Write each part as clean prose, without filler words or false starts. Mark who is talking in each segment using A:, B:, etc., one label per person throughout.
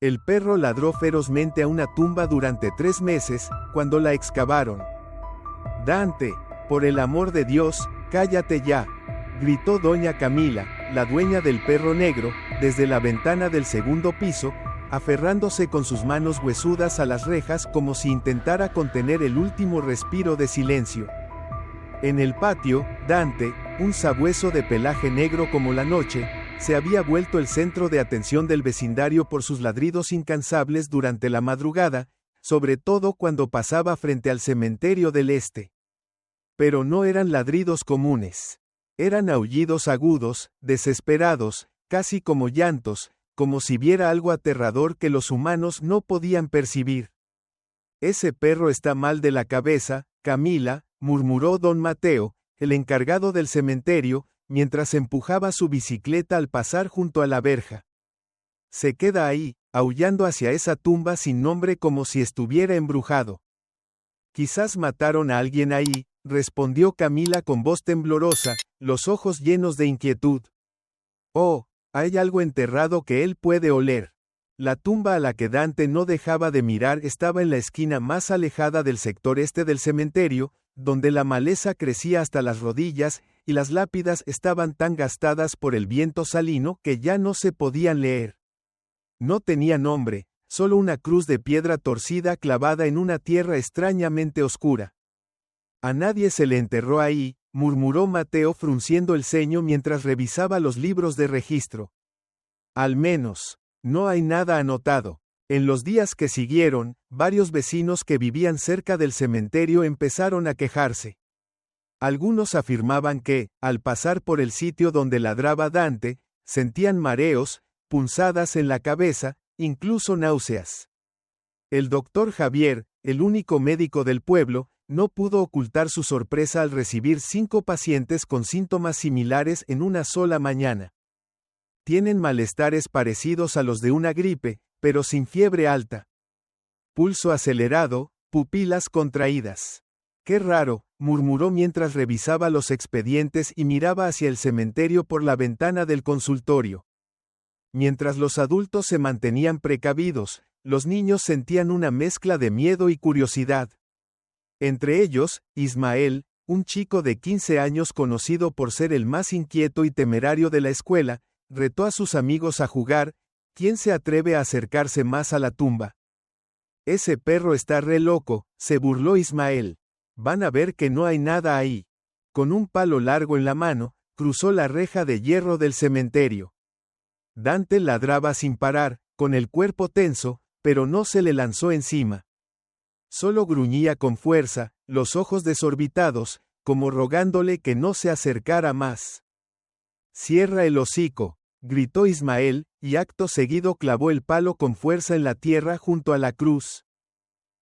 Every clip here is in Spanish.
A: El perro ladró ferozmente a una tumba durante 3 meses, cuando la excavaron. «Dante, por el amor de Dios, cállate ya», gritó doña Camila, la dueña del perro negro, desde la ventana del segundo piso, aferrándose con sus manos huesudas a las rejas como si intentara contener el último respiro de silencio. En el patio, Dante, un sabueso de pelaje negro como la noche, se había vuelto el centro de atención del vecindario por sus ladridos incansables durante la madrugada, sobre todo cuando pasaba frente al cementerio del este. Pero no eran ladridos comunes. Eran aullidos agudos, desesperados, casi como llantos, como si viera algo aterrador que los humanos no podían percibir. «Ese perro está mal de la cabeza, Camila», murmuró don Mateo, el encargado del cementerio, mientras empujaba su bicicleta al pasar junto a la verja. «Se queda ahí, aullando hacia esa tumba sin nombre como si estuviera embrujado». «Quizás mataron a alguien ahí», respondió Camila con voz temblorosa, los ojos llenos de inquietud. «Oh, hay algo enterrado que él puede oler». La tumba a la que Dante no dejaba de mirar estaba en la esquina más alejada del sector este del cementerio, donde la maleza crecía hasta las rodillas, y las lápidas estaban tan gastadas por el viento salino que ya no se podían leer. No tenía nombre, solo una cruz de piedra torcida clavada en una tierra extrañamente oscura. «A nadie se le enterró ahí», murmuró Mateo frunciendo el ceño mientras revisaba los libros de registro. «Al menos, no hay nada anotado». En los días que siguieron, varios vecinos que vivían cerca del cementerio empezaron a quejarse. Algunos afirmaban que, al pasar por el sitio donde ladraba Dante, sentían mareos, punzadas en la cabeza, incluso náuseas. El doctor Javier, el único médico del pueblo, no pudo ocultar su sorpresa al recibir 5 pacientes con síntomas similares en una sola mañana. Tienen malestares parecidos a los de una gripe, pero sin fiebre alta. Pulso acelerado, pupilas contraídas. «Qué raro», murmuró mientras revisaba los expedientes y miraba hacia el cementerio por la ventana del consultorio. Mientras los adultos se mantenían precavidos, los niños sentían una mezcla de miedo y curiosidad. Entre ellos, Ismael, un chico de 15 años conocido por ser el más inquieto y temerario de la escuela, retó a sus amigos a jugar. ¿Quién se atreve a acercarse más a la tumba? «Ese perro está re loco», se burló Ismael. «Van a ver que no hay nada ahí». Con un palo largo en la mano, cruzó la reja de hierro del cementerio. Dante ladraba sin parar, con el cuerpo tenso, pero no se le lanzó encima. Solo gruñía con fuerza, los ojos desorbitados, como rogándole que no se acercara más. «Cierra el hocico», gritó Ismael, y acto seguido clavó el palo con fuerza en la tierra junto a la cruz.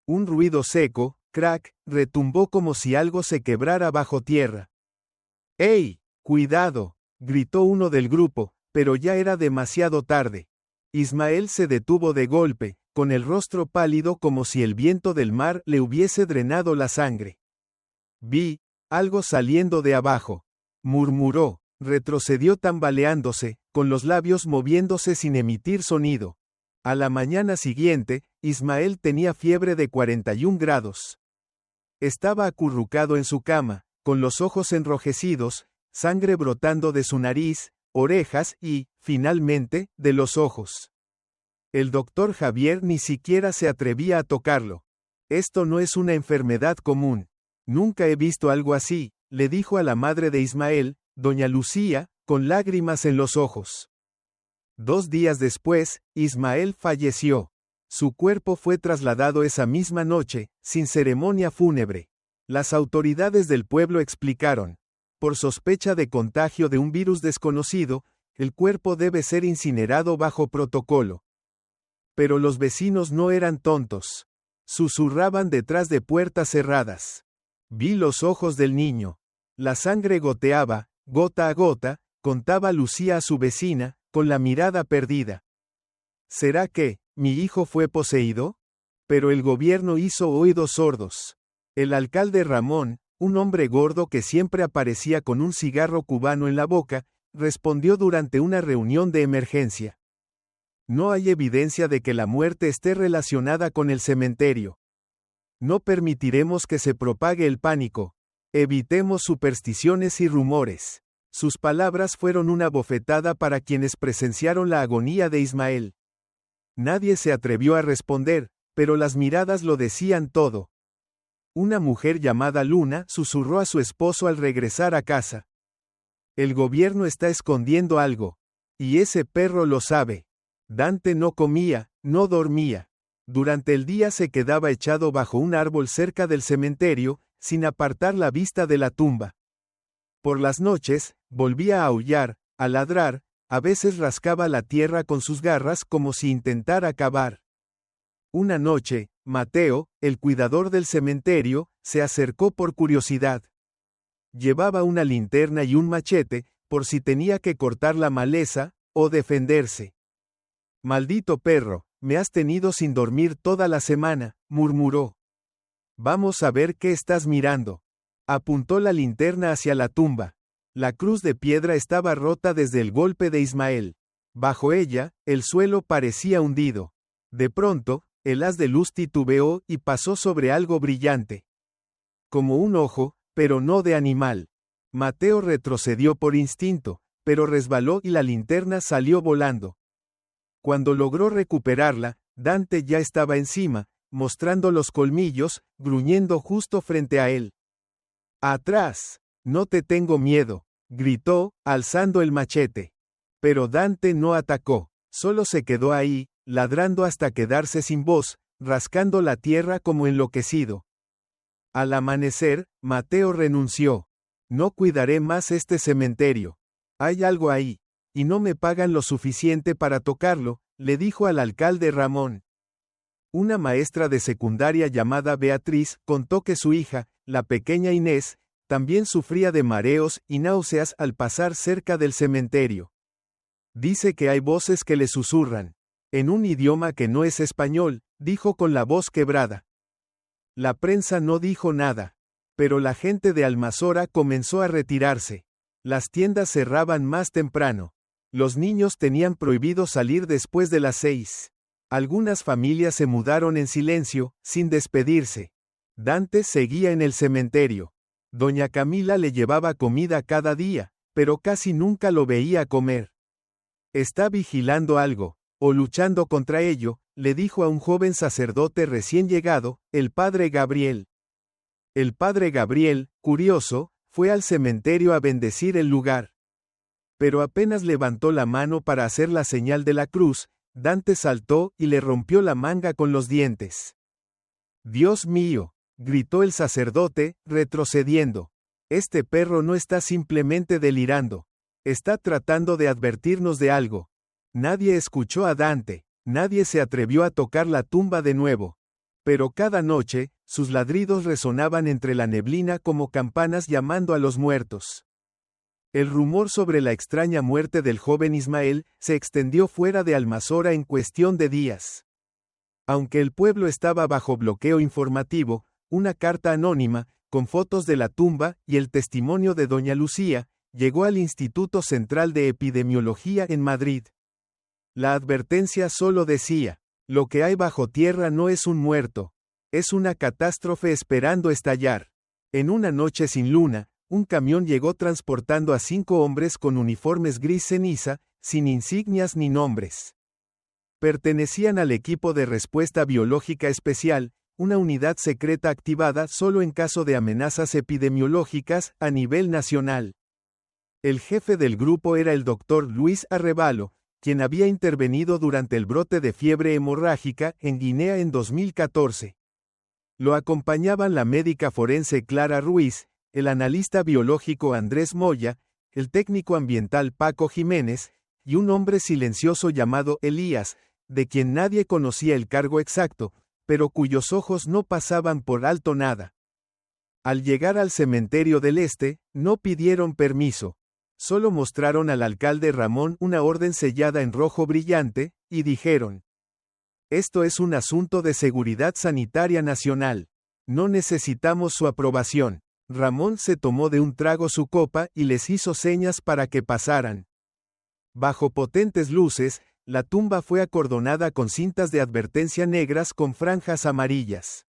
A: Un ruido seco, crack, retumbó como si algo se quebrara bajo tierra. «¡Ey! ¡Cuidado!», gritó uno del grupo, pero ya era demasiado tarde. Ismael se detuvo de golpe, con el rostro pálido como si el viento del mar le hubiese drenado la sangre. «Vi algo saliendo de abajo», murmuró. Retrocedió tambaleándose, con los labios moviéndose sin emitir sonido. A la mañana siguiente, Ismael tenía fiebre de 41 grados. Estaba acurrucado en su cama, con los ojos enrojecidos, sangre brotando de su nariz, orejas y, finalmente, de los ojos. El doctor Javier ni siquiera se atrevía a tocarlo. «Esto no es una enfermedad común. Nunca he visto algo así», le dijo a la madre de Ismael, doña Lucía, con lágrimas en los ojos. 2 días después, Ismael falleció. Su cuerpo fue trasladado esa misma noche, sin ceremonia fúnebre. Las autoridades del pueblo explicaron: por sospecha de contagio de un virus desconocido, el cuerpo debe ser incinerado bajo protocolo. Pero los vecinos no eran tontos. Susurraban detrás de puertas cerradas. «Vi los ojos del niño. La sangre goteaba, gota a gota», contaba Lucía a su vecina, con la mirada perdida. «¿Será que mi hijo fue poseído?». Pero el gobierno hizo oídos sordos. El alcalde Ramón, un hombre gordo que siempre aparecía con un cigarro cubano en la boca, respondió durante una reunión de emergencia: No hay evidencia de que la muerte esté relacionada con el cementerio. No permitiremos que se propague el pánico. Evitemos supersticiones y rumores. Sus palabras fueron una bofetada para quienes presenciaron la agonía de Ismael. Nadie se atrevió a responder, pero las miradas lo decían todo. Una mujer llamada Luna susurró a su esposo al regresar a casa. El gobierno está escondiendo algo. Y ese perro lo sabe. Dante no comía, no dormía. Durante el día se quedaba echado bajo un árbol cerca del cementerio, sin apartar la vista de la tumba. Por las noches, volvía a aullar, a ladrar, a veces rascaba la tierra con sus garras como si intentara cavar. Una noche, Mateo, el cuidador del cementerio, se acercó por curiosidad. Llevaba una linterna y un machete, por si tenía que cortar la maleza, o defenderse. «Maldito perro, me has tenido sin dormir toda la semana», murmuró. «Vamos a ver qué estás mirando». Apuntó la linterna hacia la tumba. La cruz de piedra estaba rota desde el golpe de Ismael. Bajo ella, el suelo parecía hundido. De pronto, el haz de luz titubeó y pasó sobre algo brillante. Como un ojo, pero no de animal. Mateo retrocedió por instinto, pero resbaló y la linterna salió volando. Cuando logró recuperarla, Dante ya estaba encima, mostrando los colmillos, gruñendo justo frente a él. «¡Atrás! No te tengo miedo», gritó, alzando el machete. Pero Dante no atacó, solo se quedó ahí, ladrando hasta quedarse sin voz, rascando la tierra como enloquecido. Al amanecer, Mateo renunció. «No cuidaré más este cementerio. Hay algo ahí, y no me pagan lo suficiente para tocarlo», le dijo al alcalde Ramón. Una maestra de secundaria llamada Beatriz contó que su hija, la pequeña Inés, también sufría de mareos y náuseas al pasar cerca del cementerio. «Dice que hay voces que le susurran. En un idioma que no es español», dijo con la voz quebrada. La prensa no dijo nada. Pero la gente de Almazora comenzó a retirarse. Las tiendas cerraban más temprano. Los niños tenían prohibido salir después de las 6. Algunas familias se mudaron en silencio, sin despedirse. Dante seguía en el cementerio. Doña Camila le llevaba comida cada día, pero casi nunca lo veía comer. «Está vigilando algo, o luchando contra ello», le dijo a un joven sacerdote recién llegado, el padre Gabriel. El padre Gabriel, curioso, fue al cementerio a bendecir el lugar. Pero apenas levantó la mano para hacer la señal de la cruz, Dante saltó y le rompió la manga con los dientes. «Dios mío», gritó el sacerdote, retrocediendo. «Este perro no está simplemente delirando. Está tratando de advertirnos de algo». Nadie escuchó a Dante, nadie se atrevió a tocar la tumba de nuevo. Pero cada noche, sus ladridos resonaban entre la neblina como campanas llamando a los muertos. El rumor sobre la extraña muerte del joven Ismael se extendió fuera de Almazora en cuestión de días. Aunque el pueblo estaba bajo bloqueo informativo, una carta anónima, con fotos de la tumba y el testimonio de doña Lucía, llegó al Instituto Central de Epidemiología en Madrid. La advertencia solo decía: «Lo que hay bajo tierra no es un muerto, es una catástrofe esperando estallar». En una noche sin luna, un camión llegó transportando a 5 hombres con uniformes gris ceniza, sin insignias ni nombres. Pertenecían al equipo de respuesta biológica especial, una unidad secreta activada solo en caso de amenazas epidemiológicas a nivel nacional. El jefe del grupo era el doctor Luis Arrevalo, quien había intervenido durante el brote de fiebre hemorrágica en Guinea en 2014. Lo acompañaban la médica forense Clara Ruiz, el analista biológico Andrés Moya, el técnico ambiental Paco Jiménez, y un hombre silencioso llamado Elías, de quien nadie conocía el cargo exacto, pero cuyos ojos no pasaban por alto nada. Al llegar al cementerio del Este, no pidieron permiso. Solo mostraron al alcalde Ramón una orden sellada en rojo brillante, y dijeron: «Esto es un asunto de seguridad sanitaria nacional. No necesitamos su aprobación». Ramón se tomó de un trago su copa y les hizo señas para que pasaran. Bajo potentes luces, La tumba fue acordonada con cintas de advertencia negras con franjas amarillas.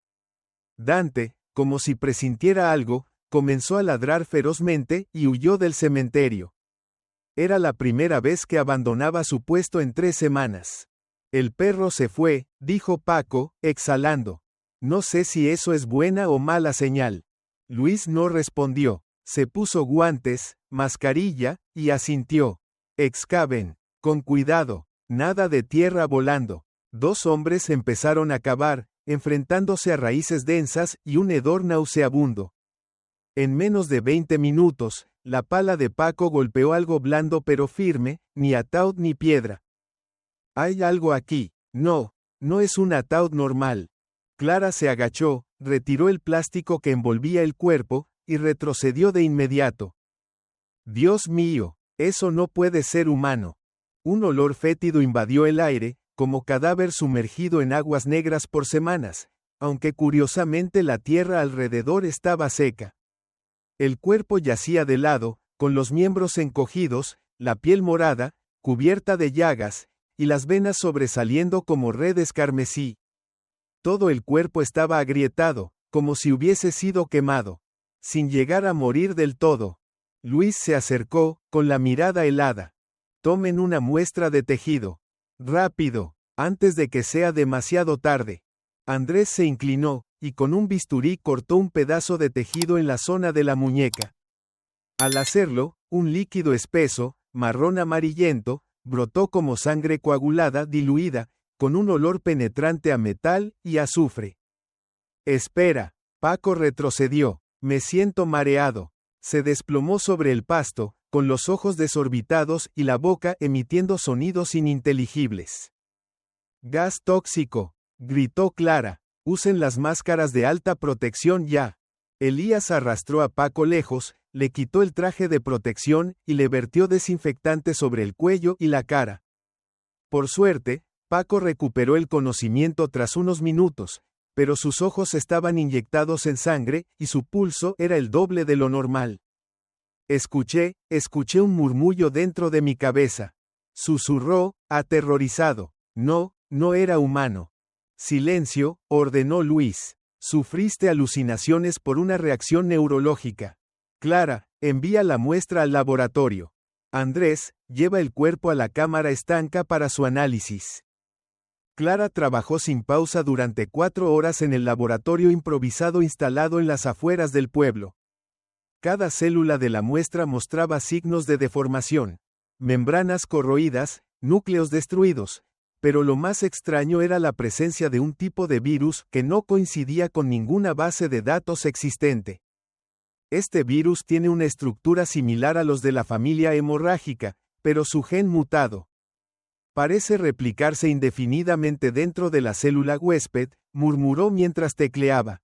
A: Dante, como si presintiera algo, comenzó a ladrar ferozmente y huyó del cementerio. Era la primera vez que abandonaba su puesto en 3 semanas. El perro se fue, dijo Paco, exhalando. No sé si eso es buena o mala señal. Luis no respondió. Se puso guantes, mascarilla, y asintió. Excaven. Con cuidado. Nada de tierra volando. 2 hombres empezaron a cavar, enfrentándose a raíces densas y un hedor nauseabundo. En menos de 20 minutos, la pala de Paco golpeó algo blando pero firme, ni ataúd ni piedra. Hay algo aquí. No, no es un ataúd normal. Clara se agachó, retiró el plástico que envolvía el cuerpo, y retrocedió de inmediato. Dios mío, eso no puede ser humano. Un olor fétido invadió el aire, como cadáver sumergido en aguas negras por semanas, aunque curiosamente la tierra alrededor estaba seca. El cuerpo yacía de lado, con los miembros encogidos, la piel morada, cubierta de llagas, y las venas sobresaliendo como redes carmesí. Todo el cuerpo estaba agrietado, como si hubiese sido quemado. Sin llegar a morir del todo. Luis se acercó, con la mirada helada. Tomen una muestra de tejido. Rápido, antes de que sea demasiado tarde. Andrés se inclinó, y con un bisturí cortó un pedazo de tejido en la zona de la muñeca. Al hacerlo, un líquido espeso, marrón amarillento, brotó como sangre coagulada diluida, con un olor penetrante a metal y azufre. Espera, Paco retrocedió. Me siento mareado. Se desplomó sobre el pasto, con los ojos desorbitados y la boca emitiendo sonidos ininteligibles. Gas tóxico, gritó Clara. Usen las máscaras de alta protección ya. Elías arrastró a Paco lejos, le quitó el traje de protección y le vertió desinfectante sobre el cuello y la cara. Por suerte, Paco recuperó el conocimiento tras unos minutos, pero sus ojos estaban inyectados en sangre, y su pulso era el doble de lo normal. Escuché un murmullo dentro de mi cabeza. Susurró, aterrorizado. No, no era humano. Silencio, ordenó Luis. Sufriste alucinaciones por una reacción neurológica. Clara, envía la muestra al laboratorio. Andrés, lleva el cuerpo a la cámara estanca para su análisis. Clara trabajó sin pausa durante 4 horas en el laboratorio improvisado instalado en las afueras del pueblo. Cada célula de la muestra mostraba signos de deformación, membranas corroídas, núcleos destruidos, pero lo más extraño era la presencia de un tipo de virus que no coincidía con ninguna base de datos existente. Este virus tiene una estructura similar a los de la familia hemorrágica, pero su gen mutado. Parece replicarse indefinidamente dentro de la célula huésped, murmuró mientras tecleaba.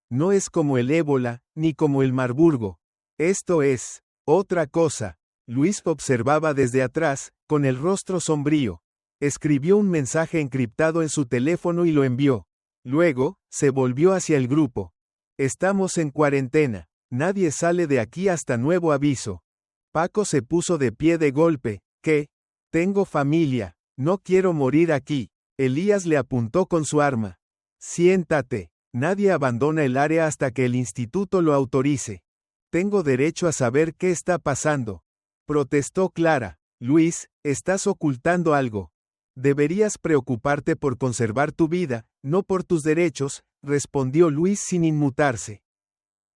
A: No es como el ébola, ni como el Marburgo. Esto es otra cosa. Luis observaba desde atrás, con el rostro sombrío. Escribió un mensaje encriptado en su teléfono y lo envió. Luego, se volvió hacia el grupo. Estamos en cuarentena. Nadie sale de aquí hasta nuevo aviso. Paco se puso de pie de golpe. ¿Qué? Tengo familia. No quiero morir aquí. Elías le apuntó con su arma. Siéntate. Nadie abandona el área hasta que el instituto lo autorice. Tengo derecho a saber qué está pasando. Protestó Clara. Luis, estás ocultando algo. Deberías preocuparte por conservar tu vida, no por tus derechos, respondió Luis sin inmutarse.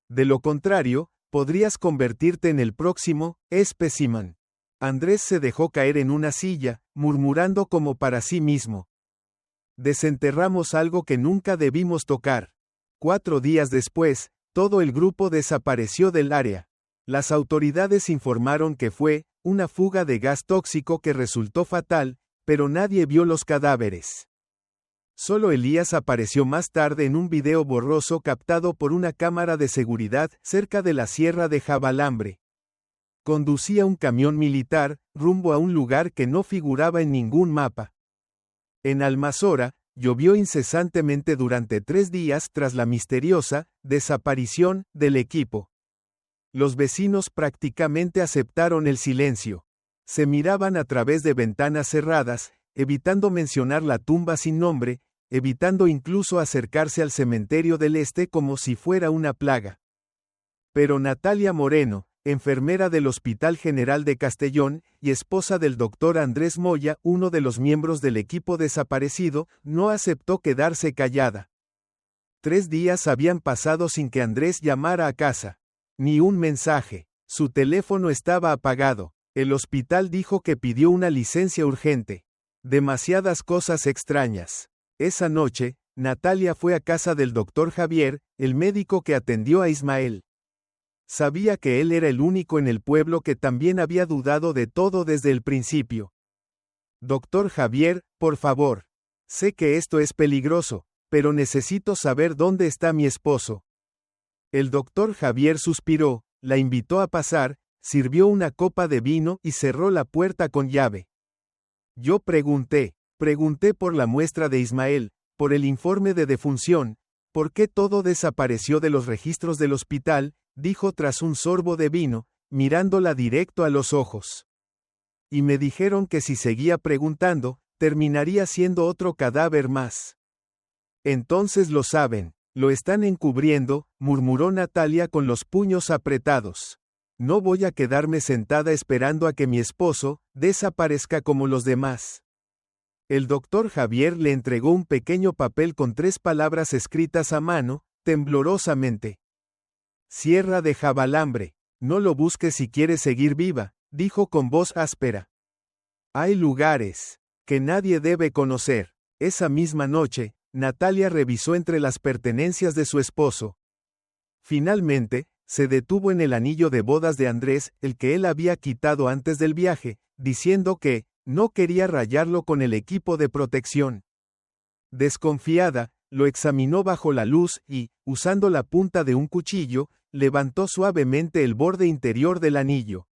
A: De lo contrario, podrías convertirte en el próximo espécimen. Andrés se dejó caer en una silla, murmurando como para sí mismo. Desenterramos algo que nunca debimos tocar. 4 días después, todo el grupo desapareció del área. Las autoridades informaron que fue una fuga de gas tóxico que resultó fatal, pero nadie vio los cadáveres. Solo Elías apareció más tarde en un video borroso captado por una cámara de seguridad cerca de la sierra de Jabalambre. Conducía un camión militar, rumbo a un lugar que no figuraba en ningún mapa. En Almazora, llovió incesantemente durante 3 días tras la misteriosa desaparición del equipo. Los vecinos prácticamente aceptaron el silencio. Se miraban a través de ventanas cerradas, evitando mencionar la tumba sin nombre, evitando incluso acercarse al cementerio del Este como si fuera una plaga. Pero Natalia Moreno, enfermera del Hospital General de Castellón y esposa del doctor Andrés Moya, uno de los miembros del equipo desaparecido, no aceptó quedarse callada. 3 días habían pasado sin que Andrés llamara a casa. Ni un mensaje. Su teléfono estaba apagado. El hospital dijo que pidió una licencia urgente. Demasiadas cosas extrañas. Esa noche, Natalia fue a casa del doctor Javier, el médico que atendió a Ismael. Sabía que él era el único en el pueblo que también había dudado de todo desde el principio. Doctor Javier, por favor. Sé que esto es peligroso, pero necesito saber dónde está mi esposo. El doctor Javier suspiró, la invitó a pasar, sirvió una copa de vino y cerró la puerta con llave. Yo pregunté por la muestra de Ismael, por el informe de defunción, por qué todo desapareció de los registros del hospital, dijo tras un sorbo de vino, mirándola directo a los ojos. Y me dijeron que si seguía preguntando, terminaría siendo otro cadáver más. Entonces lo saben, lo están encubriendo, murmuró Natalia con los puños apretados. No voy a quedarme sentada esperando a que mi esposo desaparezca como los demás. El doctor Javier le entregó un pequeño papel con 3 palabras escritas a mano, temblorosamente. Sierra de Jabalambre. No lo busques si quieres seguir viva, dijo con voz áspera. Hay lugares que nadie debe conocer. Esa misma noche, Natalia revisó entre las pertenencias de su esposo. Finalmente, se detuvo en el anillo de bodas de Andrés, el que él había quitado antes del viaje, diciendo que no quería rayarlo con el equipo de protección. Desconfiada, lo examinó bajo la luz y, usando la punta de un cuchillo, levantó suavemente el borde interior del anillo.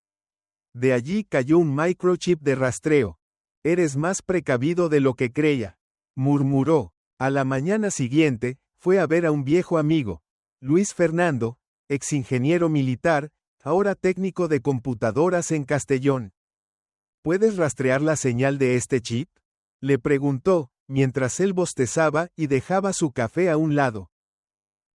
A: De allí cayó un microchip de rastreo. Eres más precavido de lo que creía, murmuró. A la mañana siguiente, fue a ver a un viejo amigo, Luis Fernando, exingeniero militar, ahora técnico de computadoras en Castellón. ¿Puedes rastrear la señal de este chip? Le preguntó, mientras él bostezaba y dejaba su café a un lado.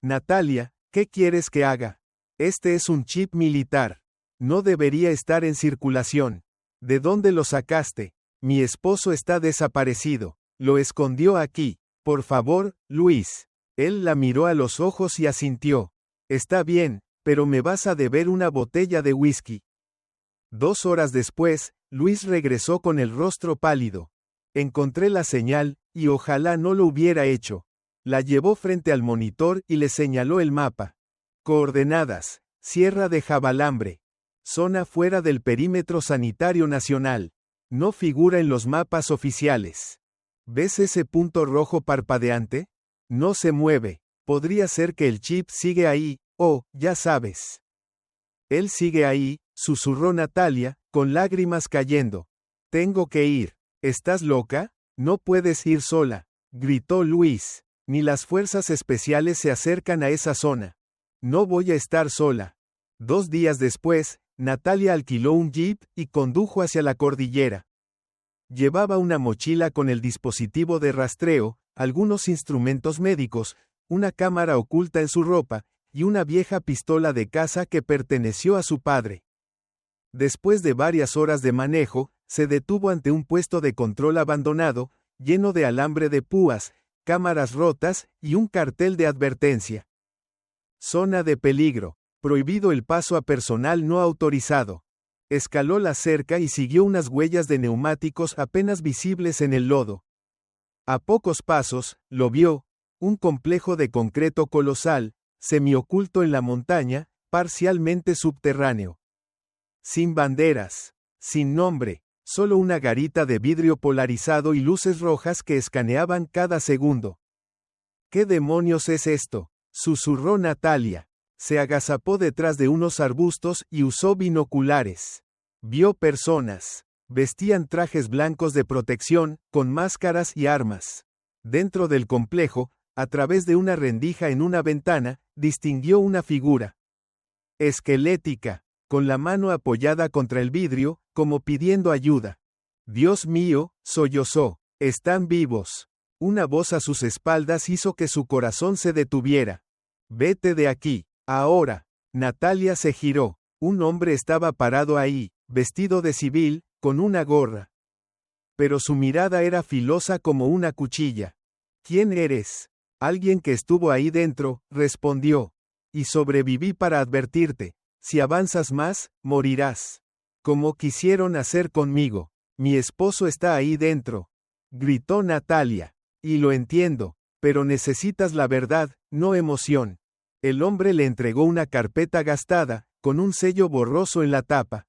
A: Natalia, ¿qué quieres que haga? Este es un chip militar. No debería estar en circulación. ¿De dónde lo sacaste? Mi esposo está desaparecido. Lo escondió aquí. Por favor, Luis. Él la miró a los ojos y asintió. Está bien, pero me vas a deber una botella de whisky. 2 horas después, Luis regresó con el rostro pálido. Encontré la señal, y ojalá no lo hubiera hecho. La llevó frente al monitor y le señaló el mapa. Coordenadas: Sierra de Jabalambre. Zona fuera del perímetro sanitario nacional. No figura en los mapas oficiales. ¿Ves ese punto rojo parpadeante? No se mueve. Podría ser que el chip sigue ahí, ya sabes. Él sigue ahí, susurró Natalia, con lágrimas cayendo. Tengo que ir. ¿Estás loca? No puedes ir sola, gritó Luis. Ni las fuerzas especiales se acercan a esa zona. No voy a estar sola. 2 días después, Natalia alquiló un jeep y condujo hacia la cordillera. Llevaba una mochila con el dispositivo de rastreo, algunos instrumentos médicos, una cámara oculta en su ropa, y una vieja pistola de caza que perteneció a su padre. Después de varias horas de manejo, se detuvo ante un puesto de control abandonado, lleno de alambre de púas, cámaras rotas y un cartel de advertencia. Zona de peligro. Prohibido el paso a personal no autorizado. Escaló la cerca y siguió unas huellas de neumáticos apenas visibles en el lodo. A pocos pasos, lo vio, un complejo de concreto colosal, semioculto en la montaña, parcialmente subterráneo. Sin banderas, sin nombre, solo una garita de vidrio polarizado y luces rojas que escaneaban cada segundo. ¿Qué demonios es esto?, susurró Natalia. Se agazapó detrás de unos arbustos y usó binoculares. Vio personas. Vestían trajes blancos de protección, con máscaras y armas. Dentro del complejo, a través de una rendija en una ventana, distinguió una figura esquelética, con la mano apoyada contra el vidrio, como pidiendo ayuda. Dios mío, sollozó. Están vivos. Una voz a sus espaldas hizo que su corazón se detuviera. Vete de aquí, ahora. Natalia se giró. Un hombre estaba parado ahí, vestido de civil, con una gorra. Pero su mirada era filosa como una cuchilla. ¿Quién eres? Alguien que estuvo ahí dentro, respondió. Y sobreviví para advertirte. Si avanzas más, morirás. Como quisieron hacer conmigo. Mi esposo está ahí dentro. Gritó Natalia. Y lo entiendo, pero necesitas la verdad, no emoción. El hombre le entregó una carpeta gastada, con un sello borroso en la tapa.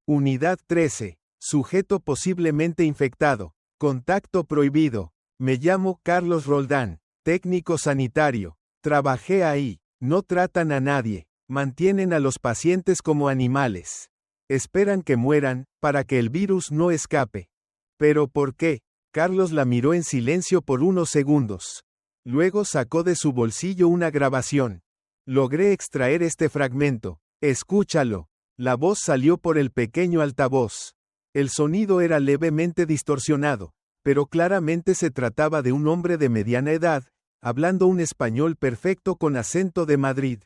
A: Unidad 13. Sujeto posiblemente infectado. Contacto prohibido. Me llamo Carlos Roldán, técnico sanitario. Trabajé ahí. No tratan a nadie. Mantienen a los pacientes como animales. Esperan que mueran, para que el virus no escape. ¿Pero por qué? Carlos la miró en silencio por unos segundos. Luego sacó de su bolsillo una grabación. Logré extraer este fragmento. Escúchalo. La voz salió por el pequeño altavoz. El sonido era levemente distorsionado, pero claramente se trataba de un hombre de mediana edad, hablando un español perfecto con acento de Madrid.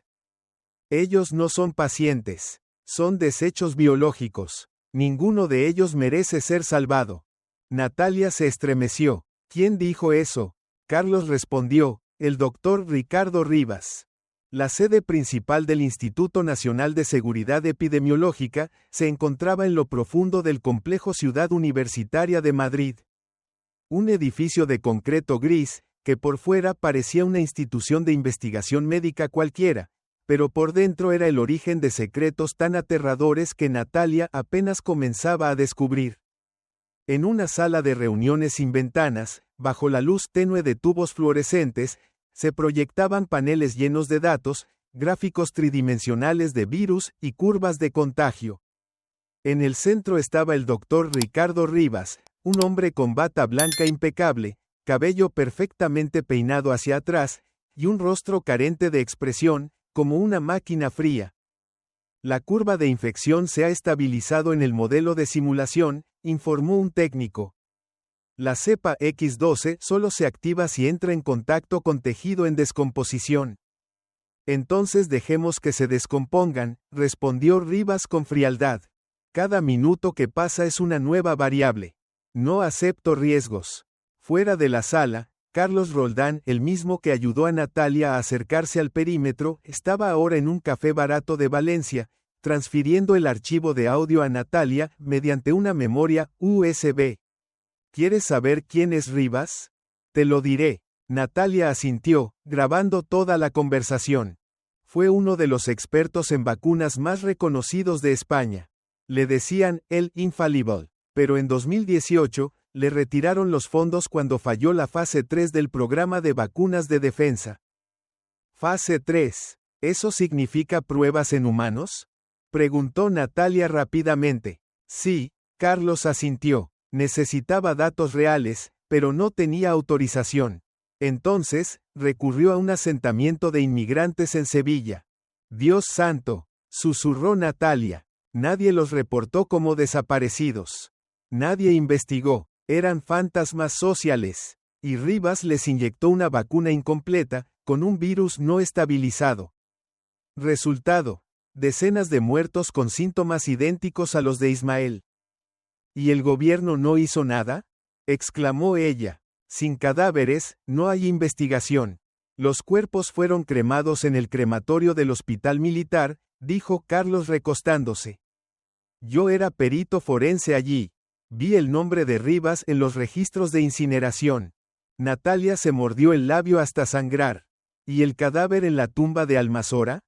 A: Ellos no son pacientes. Son desechos biológicos. Ninguno de ellos merece ser salvado. Natalia se estremeció. ¿Quién dijo eso? Carlos respondió, el doctor Ricardo Rivas. La sede principal del Instituto Nacional de Seguridad Epidemiológica se encontraba en lo profundo del complejo Ciudad Universitaria de Madrid. Un edificio de concreto gris, que por fuera parecía una institución de investigación médica cualquiera, pero por dentro era el origen de secretos tan aterradores que Natalia apenas comenzaba a descubrir. En una sala de reuniones sin ventanas, bajo la luz tenue de tubos fluorescentes, se proyectaban paneles llenos de datos, gráficos tridimensionales de virus y curvas de contagio. En el centro estaba el doctor Ricardo Rivas, un hombre con bata blanca impecable, cabello perfectamente peinado hacia atrás, y un rostro carente de expresión, como una máquina fría. La curva de infección se ha estabilizado en el modelo de simulación, informó un técnico. La cepa X12 solo se activa si entra en contacto con tejido en descomposición. Entonces dejemos que se descompongan, respondió Rivas con frialdad. Cada minuto que pasa es una nueva variable. No acepto riesgos. Fuera de la sala, Carlos Roldán, el mismo que ayudó a Natalia a acercarse al perímetro, estaba ahora en un café barato de Valencia, transfiriendo el archivo de audio a Natalia mediante una memoria USB. ¿Quieres saber quién es Rivas? Te lo diré. Natalia asintió, grabando toda la conversación. Fue uno de los expertos en vacunas más reconocidos de España. Le decían el Infallible, pero en 2018, le retiraron los fondos cuando falló la fase 3 del programa de vacunas de defensa. Fase 3. ¿Eso significa pruebas en humanos? Preguntó Natalia rápidamente. Sí, Carlos asintió. Necesitaba datos reales, pero no tenía autorización. Entonces, recurrió a un asentamiento de inmigrantes en Sevilla. Dios santo, susurró Natalia. Nadie los reportó como desaparecidos. Nadie investigó. Eran fantasmas sociales. Y Rivas les inyectó una vacuna incompleta, con un virus no estabilizado. Resultado: decenas de muertos con síntomas idénticos a los de Ismael. ¿Y el gobierno no hizo nada? Exclamó ella. Sin cadáveres, no hay investigación. Los cuerpos fueron cremados en el crematorio del hospital militar, dijo Carlos recostándose. Yo era perito forense allí. Vi el nombre de Rivas en los registros de incineración. Natalia se mordió el labio hasta sangrar. ¿Y el cadáver en la tumba de Almazora?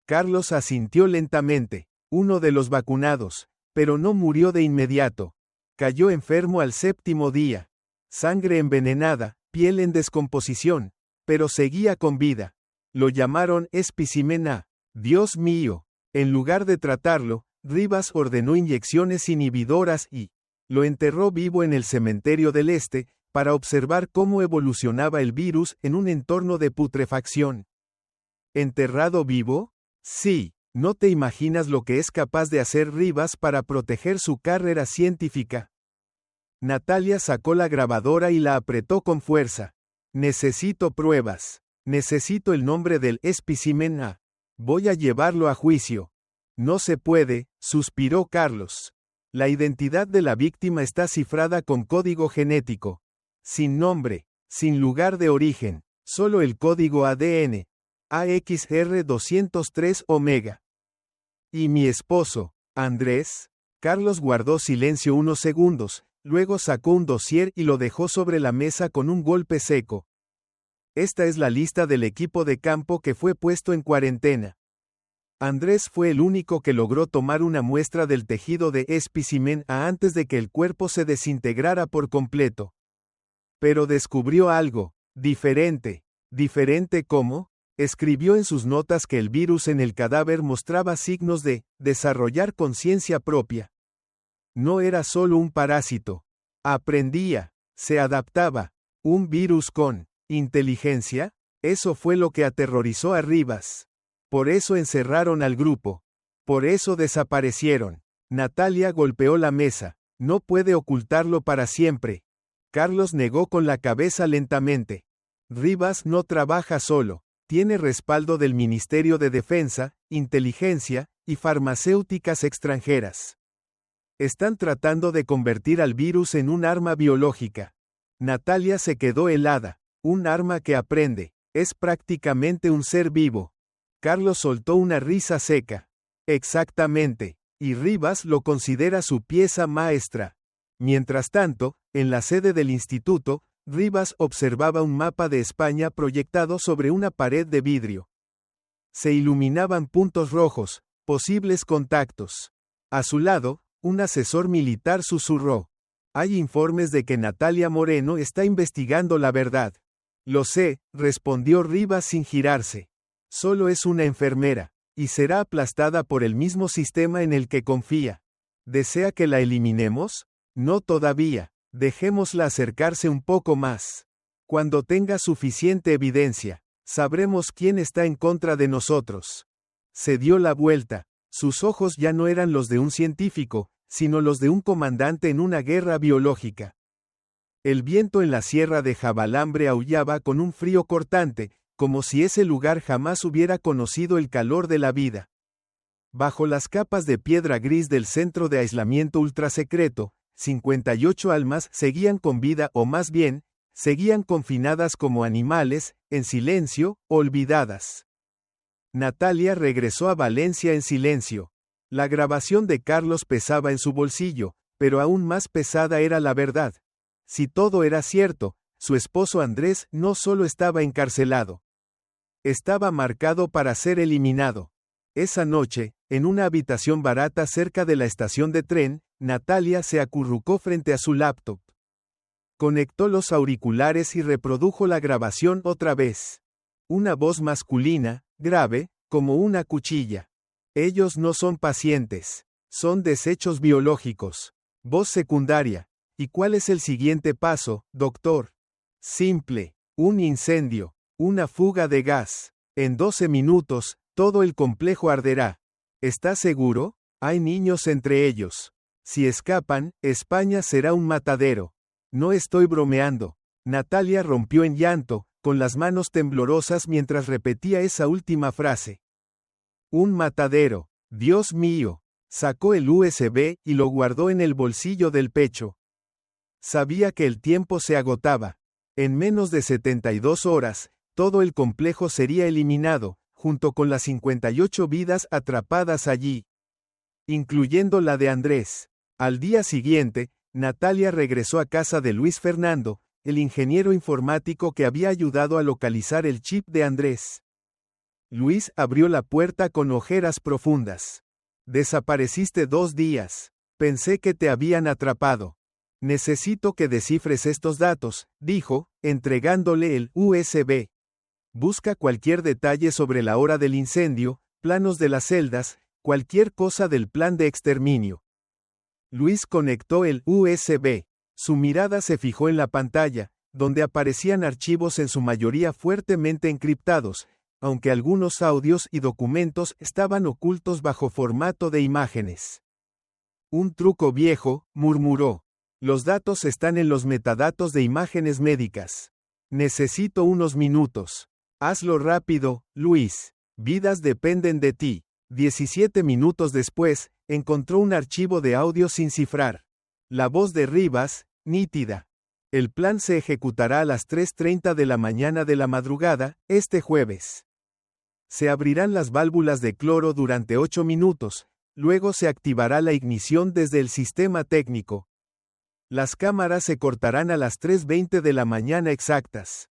A: Carlos asintió lentamente. Uno de los vacunados, pero no murió de inmediato. Cayó enfermo al 7º día. Sangre envenenada, piel en descomposición, pero seguía con vida. Lo llamaron espécimen A. Dios mío. En lugar de tratarlo, Rivas ordenó inyecciones inhibidoras y lo enterró vivo en el cementerio del Este, para observar cómo evolucionaba el virus en un entorno de putrefacción. ¿Enterrado vivo? Sí, no te imaginas lo que es capaz de hacer Rivas para proteger su carrera científica. Natalia sacó la grabadora y la apretó con fuerza. Necesito pruebas. Necesito el nombre del espécimen A. Voy a llevarlo a juicio. No se puede, suspiró Carlos. La identidad de la víctima está cifrada con código genético. Sin nombre, sin lugar de origen, solo el código ADN. AXR203 Omega. ¿Y mi esposo, Andrés? Carlos guardó silencio unos segundos, luego sacó un dossier y lo dejó sobre la mesa con un golpe seco. Esta es la lista del equipo de campo que fue puesto en cuarentena. Andrés fue el único que logró tomar una muestra del tejido de espécimen A antes de que el cuerpo se desintegrara por completo. Pero descubrió algo, diferente. ¿Diferente cómo? Escribió en sus notas que el virus en el cadáver mostraba signos de desarrollar conciencia propia. No era solo un parásito. Aprendía, se adaptaba. ¿Un virus con inteligencia? Eso fue lo que aterrorizó a Rivas. Por eso encerraron al grupo. Por eso desaparecieron. Natalia golpeó la mesa. No puede ocultarlo para siempre. Carlos negó con la cabeza lentamente. Rivas no trabaja solo. Tiene respaldo del Ministerio de Defensa, Inteligencia y Farmacéuticas extranjeras. Están tratando de convertir al virus en un arma biológica. Natalia se quedó helada. Un arma que aprende. Es prácticamente un ser vivo. Carlos soltó una risa seca. Exactamente. Y Rivas lo considera su pieza maestra. Mientras tanto, en la sede del instituto, Rivas observaba un mapa de España proyectado sobre una pared de vidrio. Se iluminaban puntos rojos, posibles contactos. A su lado, un asesor militar susurró. Hay informes de que Natalia Moreno está investigando la verdad. Lo sé, respondió Rivas sin girarse. Solo es una enfermera, y será aplastada por el mismo sistema en el que confía. ¿Desea que la eliminemos? No todavía. Dejémosla acercarse un poco más. Cuando tenga suficiente evidencia, sabremos quién está en contra de nosotros. Se dio la vuelta. Sus ojos ya no eran los de un científico, sino los de un comandante en una guerra biológica. El viento en la sierra de Jabalambre aullaba con un frío cortante, como si ese lugar jamás hubiera conocido el calor de la vida. Bajo las capas de piedra gris del centro de aislamiento ultrasecreto, 58 almas seguían con vida o más bien, seguían confinadas como animales, en silencio, olvidadas. Natalia regresó a Valencia en silencio. La grabación de Carlos pesaba en su bolsillo, pero aún más pesada era la verdad. Si todo era cierto, su esposo Andrés no solo estaba encarcelado. Estaba marcado para ser eliminado. Esa noche, en una habitación barata cerca de la estación de tren, Natalia se acurrucó frente a su laptop. Conectó los auriculares y reprodujo la grabación otra vez. Una voz masculina, grave, como una cuchilla. Ellos no son pacientes. Son desechos biológicos. Voz secundaria. ¿Y cuál es el siguiente paso, doctor? Simple. Un incendio. Una fuga de gas. En 12 minutos, todo el complejo arderá. ¿Estás seguro? Hay niños entre ellos. Si escapan, España será un matadero. No estoy bromeando. Natalia rompió en llanto, con las manos temblorosas mientras repetía esa última frase. Un matadero. Dios mío. Sacó el USB y lo guardó en el bolsillo del pecho. Sabía que el tiempo se agotaba. En menos de 72 horas, todo el complejo sería eliminado, junto con las 58 vidas atrapadas allí. Incluyendo la de Andrés. Al día siguiente, Natalia regresó a casa de Luis Fernando, el ingeniero informático que había ayudado a localizar el chip de Andrés. Luis abrió la puerta con ojeras profundas. Desapareciste 2 días. Pensé que te habían atrapado. Necesito que descifres estos datos, dijo, entregándole el USB. Busca cualquier detalle sobre la hora del incendio, planos de las celdas, cualquier cosa del plan de exterminio. Luis conectó el USB. Su mirada se fijó en la pantalla, donde aparecían archivos en su mayoría fuertemente encriptados, aunque algunos audios y documentos estaban ocultos bajo formato de imágenes. Un truco viejo, murmuró. Los datos están en los metadatos de imágenes médicas. Necesito unos minutos. Hazlo rápido, Luis. Vidas dependen de ti. 17 minutos después, encontró un archivo de audio sin cifrar. La voz de Rivas, nítida. El plan se ejecutará a las 3:30 de la mañana de la madrugada, este jueves. Se abrirán las válvulas de cloro durante 8 minutos, luego se activará la ignición desde el sistema técnico. Las cámaras se cortarán a las 3:20 de la mañana exactas.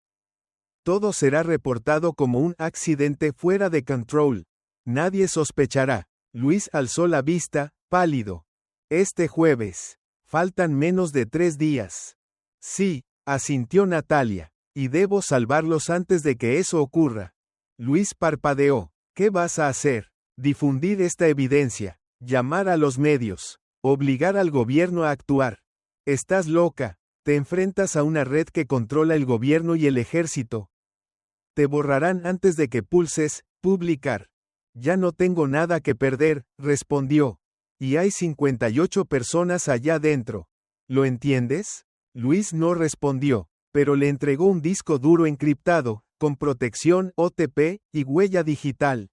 A: Todo será reportado como un accidente fuera de control. Nadie sospechará. Luis alzó la vista, pálido. Este jueves. Faltan menos de 3 días. Sí, asintió Natalia. Y debo salvarlos antes de que eso ocurra. Luis parpadeó. ¿Qué vas a hacer? Difundir esta evidencia. Llamar a los medios. Obligar al gobierno a actuar. Estás loca. Te enfrentas a una red que controla el gobierno y el ejército. Te borrarán antes de que pulses publicar. Ya no tengo nada que perder, respondió. Y hay 58 personas allá dentro. ¿Lo entiendes? Luis no respondió, pero le entregó un disco duro encriptado, con protección OTP y huella digital.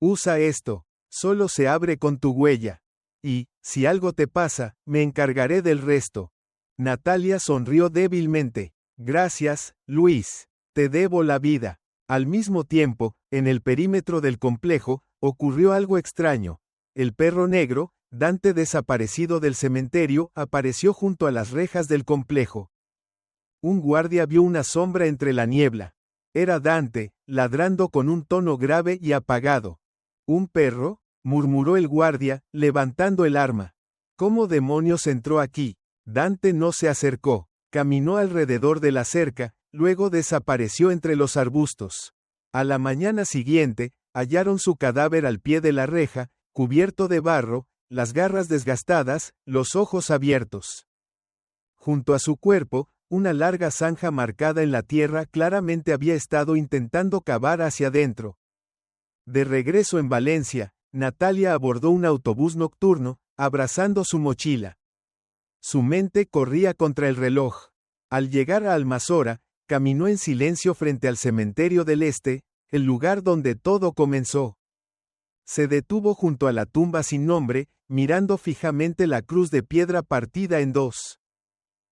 A: Usa esto. Solo se abre con tu huella. Y, si algo te pasa, me encargaré del resto. Natalia sonrió débilmente. Gracias, Luis. Te debo la vida. Al mismo tiempo, en el perímetro del complejo, ocurrió algo extraño. El perro negro, Dante desaparecido del cementerio, apareció junto a las rejas del complejo. Un guardia vio una sombra entre la niebla. Era Dante, ladrando con un tono grave y apagado. ¿Un perro?, murmuró el guardia, levantando el arma. ¿Cómo demonios entró aquí? Dante no se acercó. Caminó alrededor de la cerca, luego desapareció entre los arbustos. A la mañana siguiente, hallaron su cadáver al pie de la reja, cubierto de barro, las garras desgastadas, los ojos abiertos. Junto a su cuerpo, una larga zanja marcada en la tierra claramente había estado intentando cavar hacia adentro. De regreso en Valencia, Natalia abordó un autobús nocturno, abrazando su mochila. Su mente corría contra el reloj. Al llegar a Almazora, caminó en silencio frente al cementerio del Este, el lugar donde todo comenzó. Se detuvo junto a la tumba sin nombre, mirando fijamente la cruz de piedra partida en dos.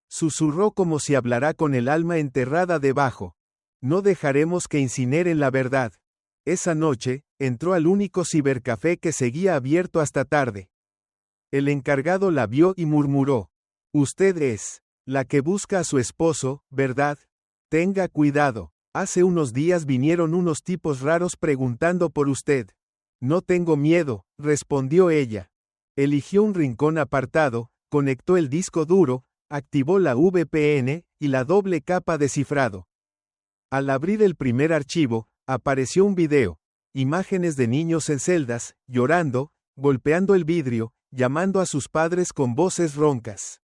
A: Susurró como si hablara con el alma enterrada debajo. No dejaremos que incineren la verdad. Esa noche, entró al único cibercafé que seguía abierto hasta tarde. El encargado la vio y murmuró. Usted es la que busca a su esposo, ¿verdad? Tenga cuidado. Hace unos días vinieron unos tipos raros preguntando por usted. No tengo miedo, respondió ella. Eligió un rincón apartado, conectó el disco duro, activó la VPN y la doble capa de cifrado. Al abrir el primer archivo, apareció un video. Imágenes de niños en celdas, llorando, golpeando el vidrio, llamando a sus padres con voces roncas.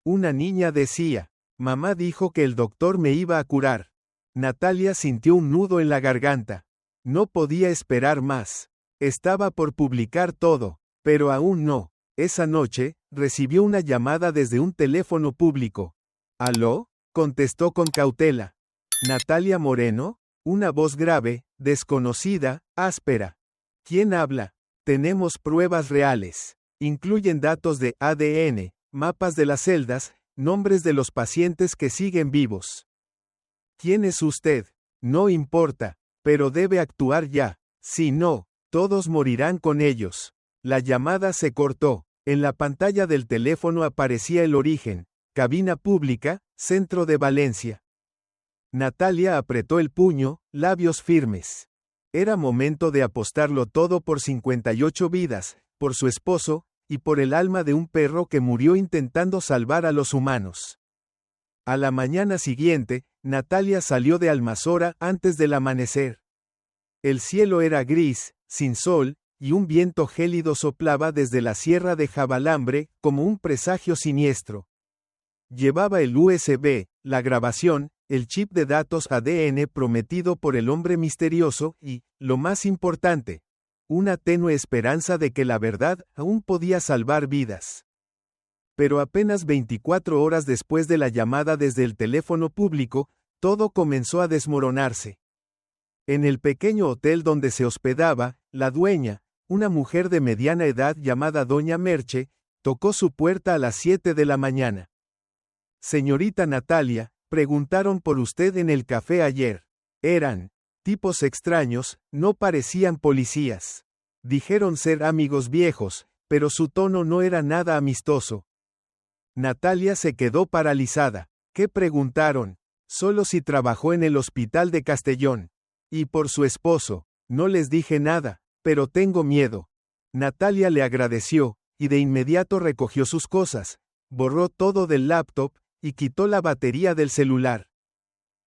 A: Una niña decía, mamá dijo que el doctor me iba a curar. Natalia sintió un nudo en la garganta. No podía esperar más. Estaba por publicar todo, pero aún no. Esa noche, recibió una llamada desde un teléfono público. ¿Aló?, contestó con cautela. ¿Natalia Moreno? Una voz grave, desconocida, áspera. ¿Quién habla? Tenemos pruebas reales. Incluyen datos de ADN, mapas de las celdas, nombres de los pacientes que siguen vivos. ¿Quién es usted? No importa, pero debe actuar ya. Si no, todos morirán con ellos. La llamada se cortó. En la pantalla del teléfono aparecía el origen. Cabina pública, centro de Valencia. Natalia apretó el puño, labios firmes. Era momento de apostarlo todo por 58 vidas, por su esposo, y por el alma de un perro que murió intentando salvar a los humanos. A la mañana siguiente, Natalia salió de Almazora antes del amanecer. El cielo era gris, sin sol, y un viento gélido soplaba desde la sierra de Jabalambre, como un presagio siniestro. Llevaba el USB, la grabación, el chip de datos ADN prometido por el hombre misterioso y, lo más importante, una tenue esperanza de que la verdad aún podía salvar vidas. Pero apenas 24 horas después de la llamada desde el teléfono público, todo comenzó a desmoronarse. En el pequeño hotel donde se hospedaba, la dueña, una mujer de mediana edad llamada Doña Merche, tocó su puerta a las 7 de la mañana. «Señorita Natalia, preguntaron por usted en el café ayer. Eran tipos extraños, no parecían policías. Dijeron ser amigos viejos, pero su tono no era nada amistoso». Natalia se quedó paralizada. ¿Qué preguntaron? Solo si trabajó en el hospital de Castellón. Y por su esposo. No les dije nada, pero tengo miedo. Natalia le agradeció, y de inmediato recogió sus cosas, borró todo del laptop, y quitó la batería del celular.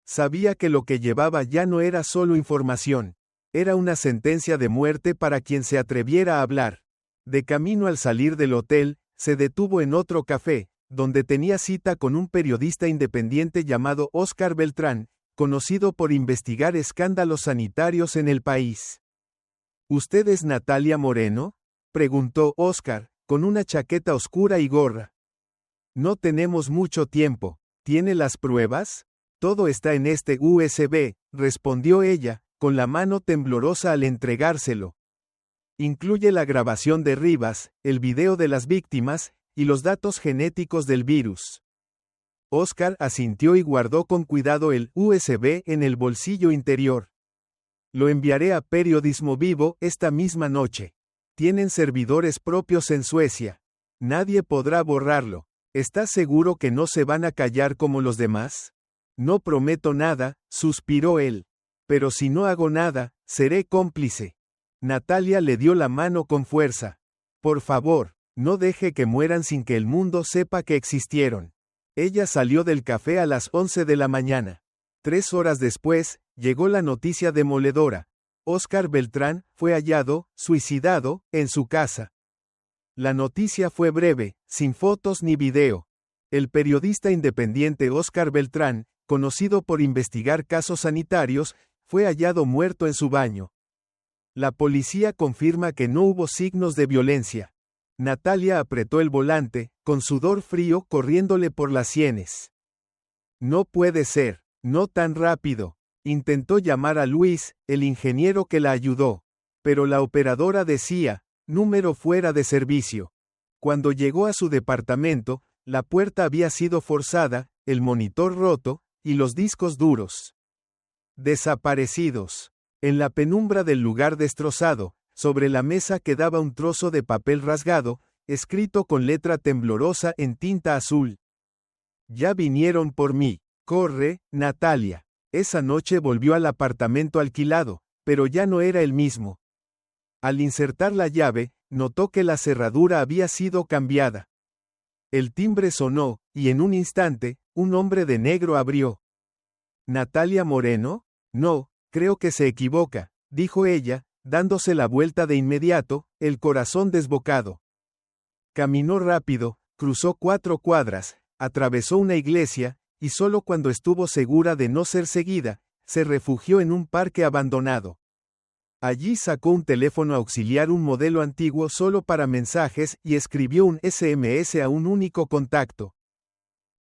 A: Sabía que lo que llevaba ya no era solo información. Era una sentencia de muerte para quien se atreviera a hablar. De camino al salir del hotel, se detuvo en otro café, donde tenía cita con un periodista independiente llamado Óscar Beltrán, conocido por investigar escándalos sanitarios en el país. ¿Usted es Natalia Moreno?, preguntó Óscar, con una chaqueta oscura y gorra. No tenemos mucho tiempo. ¿Tiene las pruebas? Todo está en este USB, respondió ella, con la mano temblorosa al entregárselo. Incluye la grabación de Rivas, el video de las víctimas, y los datos genéticos del virus. Óscar asintió y guardó con cuidado el USB en el bolsillo interior. Lo enviaré a Periodismo Vivo esta misma noche. Tienen servidores propios en Suecia. Nadie podrá borrarlo. ¿Estás seguro que no se van a callar como los demás? No prometo nada, suspiró él. Pero si no hago nada, seré cómplice. Natalia le dio la mano con fuerza. Por favor, no deje que mueran sin que el mundo sepa que existieron. Ella salió del café a las 11 de la mañana. 3 horas después, llegó la noticia demoledora. Óscar Beltrán fue hallado, suicidado, en su casa. La noticia fue breve, sin fotos ni video. El periodista independiente Óscar Beltrán, conocido por investigar casos sanitarios, fue hallado muerto en su baño. La policía confirma que no hubo signos de violencia. Natalia apretó el volante, con sudor frío corriéndole por las sienes. No puede ser, no tan rápido. Intentó llamar a Luis, el ingeniero que la ayudó. Pero la operadora decía, número fuera de servicio. Cuando llegó a su departamento, la puerta había sido forzada, el monitor roto, y los discos duros. Desaparecidos. En la penumbra del lugar destrozado, sobre la mesa quedaba un trozo de papel rasgado, escrito con letra temblorosa en tinta azul. Ya vinieron por mí. Corre, Natalia. Esa noche volvió al apartamento alquilado, pero ya no era el mismo. Al insertar la llave, notó que la cerradura había sido cambiada. El timbre sonó, y en un instante, un hombre de negro abrió. ¿Natalia Moreno? No, creo que se equivoca, dijo ella, dándose la vuelta de inmediato, el corazón desbocado. Caminó rápido, cruzó 4 cuadras, atravesó una iglesia, y solo cuando estuvo segura de no ser seguida, se refugió en un parque abandonado. Allí sacó un teléfono auxiliar, un modelo antiguo solo para mensajes, y escribió un SMS a un único contacto.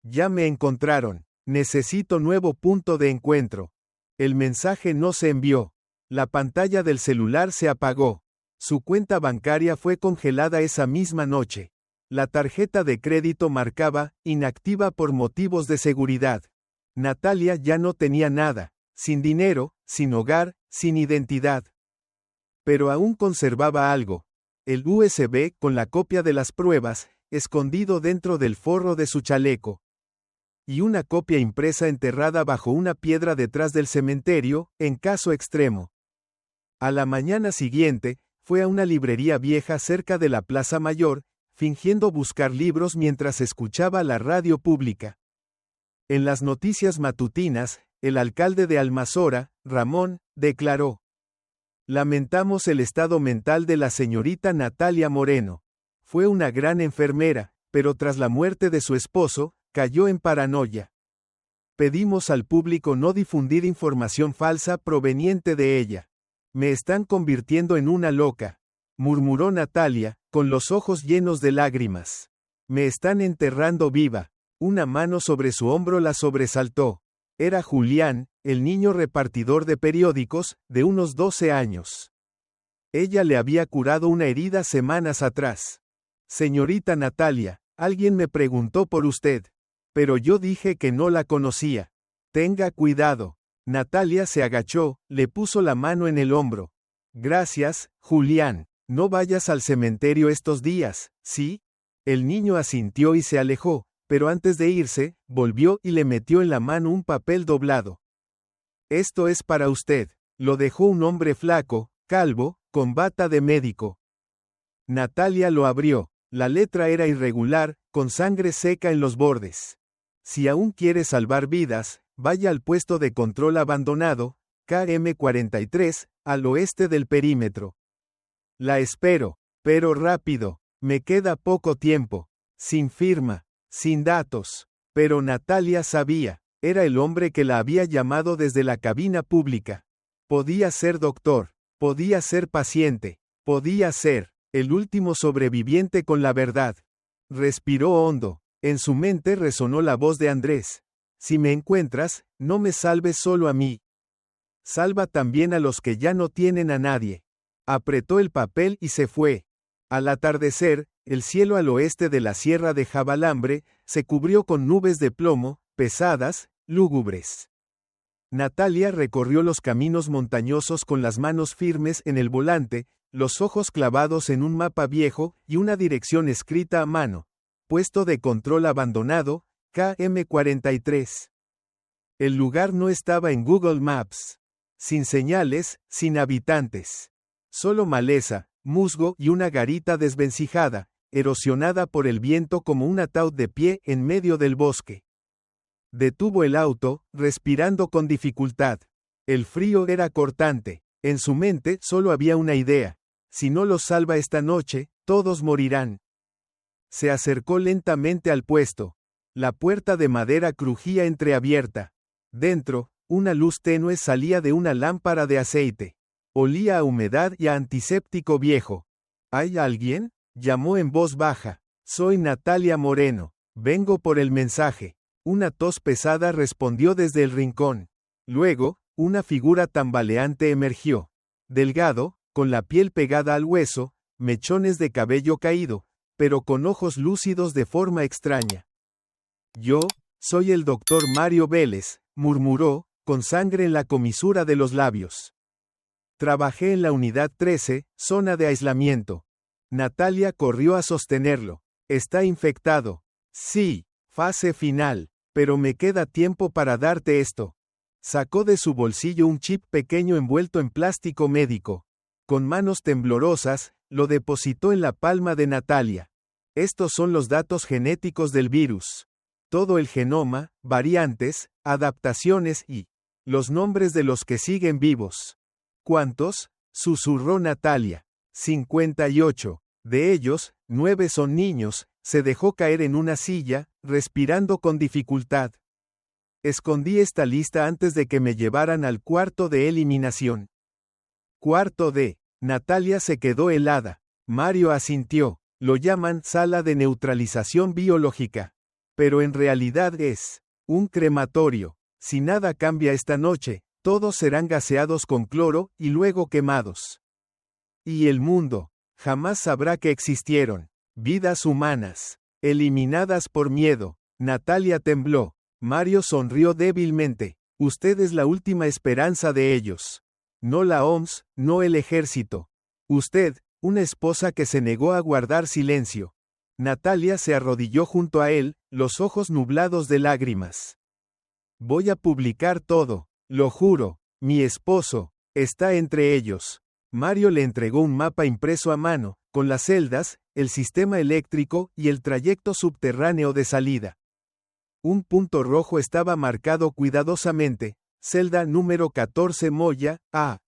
A: Ya me encontraron. Necesito nuevo punto de encuentro. El mensaje no se envió. La pantalla del celular se apagó. Su cuenta bancaria fue congelada esa misma noche. La tarjeta de crédito marcaba, inactiva por motivos de seguridad. Natalia ya no tenía nada, sin dinero, sin hogar, sin identidad. Pero aún conservaba algo. El USB con la copia de las pruebas, escondido dentro del forro de su chaleco. Y una copia impresa enterrada bajo una piedra detrás del cementerio, en caso extremo. A la mañana siguiente, fue a una librería vieja cerca de la Plaza Mayor, fingiendo buscar libros mientras escuchaba la radio pública. En las noticias matutinas, el alcalde de Almazora, Ramón, declaró: lamentamos el estado mental de la señorita Natalia Moreno. Fue una gran enfermera, pero tras la muerte de su esposo, cayó en paranoia. Pedimos al público no difundir información falsa proveniente de ella. Me están convirtiendo en una loca, murmuró Natalia, con los ojos llenos de lágrimas. Me están enterrando viva. Una mano sobre su hombro la sobresaltó. Era Julián, el niño repartidor de periódicos, de unos 12 años. Ella le había curado una herida semanas atrás. Señorita Natalia, alguien me preguntó por usted. Pero yo dije que no la conocía. Tenga cuidado. Natalia se agachó, le puso la mano en el hombro. Gracias, Julián. No vayas al cementerio estos días, ¿sí? El niño asintió y se alejó, pero antes de irse, volvió y le metió en la mano un papel doblado. Esto es para usted. Lo dejó un hombre flaco, calvo, con bata de médico. Natalia lo abrió. La letra era irregular, con sangre seca en los bordes. Si aún quiere salvar vidas, vaya al puesto de control abandonado, KM43, al oeste del perímetro. La espero, pero rápido. Me queda poco tiempo. Sin firma, sin datos. Pero Natalia sabía, era el hombre que la había llamado desde la cabina pública. Podía ser doctor, podía ser paciente, podía ser el último sobreviviente con la verdad. Respiró hondo. En su mente resonó la voz de Andrés. Si me encuentras, no me salves solo a mí. Salva también a los que ya no tienen a nadie. Apretó el papel y se fue. Al atardecer, el cielo al oeste de la sierra de Jabalambre se cubrió con nubes de plomo, pesadas, lúgubres. Natalia recorrió los caminos montañosos con las manos firmes en el volante, los ojos clavados en un mapa viejo y una dirección escrita a mano. Puesto de control abandonado, KM43. El lugar no estaba en Google Maps. Sin señales, sin habitantes. Solo maleza, musgo y una garita desvencijada, erosionada por el viento como un ataúd de pie en medio del bosque. Detuvo el auto, respirando con dificultad. El frío era cortante. En su mente solo había una idea. Si no los salva esta noche, todos morirán. Se acercó lentamente al puesto. La puerta de madera crujía entreabierta. Dentro, una luz tenue salía de una lámpara de aceite. Olía a humedad y a antiséptico viejo. ¿Hay alguien?, llamó en voz baja. Soy Natalia Moreno. Vengo por el mensaje. Una tos pesada respondió desde el rincón. Luego, una figura tambaleante emergió. Delgado, con la piel pegada al hueso, mechones de cabello caído, pero con ojos lúcidos de forma extraña. Yo, soy el doctor Mario Vélez, murmuró, con sangre en la comisura de los labios. Trabajé en la unidad 13, zona de aislamiento. Natalia corrió a sostenerlo. Está infectado. Sí, fase final. Pero me queda tiempo para darte esto. Sacó de su bolsillo un chip pequeño envuelto en plástico médico. Con manos temblorosas, lo depositó en la palma de Natalia. Estos son los datos genéticos del virus. Todo el genoma, variantes, adaptaciones y los nombres de los que siguen vivos. ¿Cuántos?, susurró Natalia. 58. De ellos, 9 son niños. Se dejó caer en una silla, respirando con dificultad. Escondí esta lista antes de que me llevaran al cuarto de eliminación. Cuarto D. Natalia se quedó helada. Mario asintió. Lo llaman sala de neutralización biológica. Pero en realidad es un crematorio. Si nada cambia esta noche, todos serán gaseados con cloro y luego quemados. Y el mundo jamás sabrá que existieron. Vidas humanas, eliminadas por miedo. Natalia tembló. Mario sonrió débilmente. Usted es la última esperanza de ellos. No la OMS, no el ejército. Usted, una esposa que se negó a guardar silencio. Natalia se arrodilló junto a él, los ojos nublados de lágrimas. Voy a publicar todo, lo juro. Mi esposo está entre ellos. Mario le entregó un mapa impreso a mano, con las celdas, el sistema eléctrico y el trayecto subterráneo de salida. Un punto rojo estaba marcado cuidadosamente, celda número 14 Moya, A.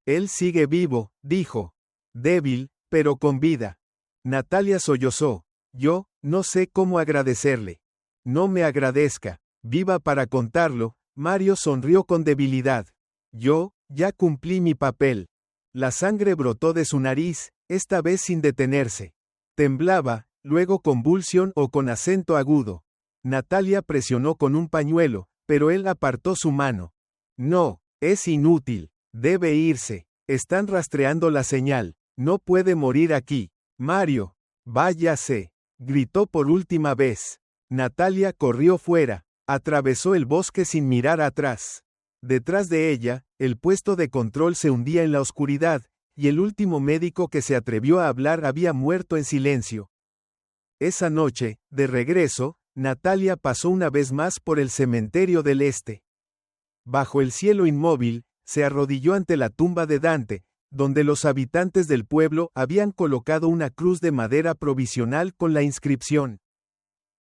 A: Él sigue vivo, dijo. Débil, pero con vida. Natalia sollozó. Yo, no sé cómo agradecerle. No me agradezca. Viva para contarlo. Mario sonrió con debilidad. Yo, ya cumplí mi papel. La sangre brotó de su nariz, esta vez sin detenerse. Temblaba, luego convulsión o con acento agudo. Natalia presionó con un pañuelo, pero él apartó su mano. No, es inútil, debe irse, están rastreando la señal, no puede morir aquí. Mario, váyase, gritó por última vez. Natalia corrió fuera, atravesó el bosque sin mirar atrás. Detrás de ella, el puesto de control se hundía en la oscuridad, y el último médico que se atrevió a hablar había muerto en silencio. Esa noche, de regreso, Natalia pasó una vez más por el cementerio del este. Bajo el cielo inmóvil, se arrodilló ante la tumba de Dante, donde los habitantes del pueblo habían colocado una cruz de madera provisional con la inscripción: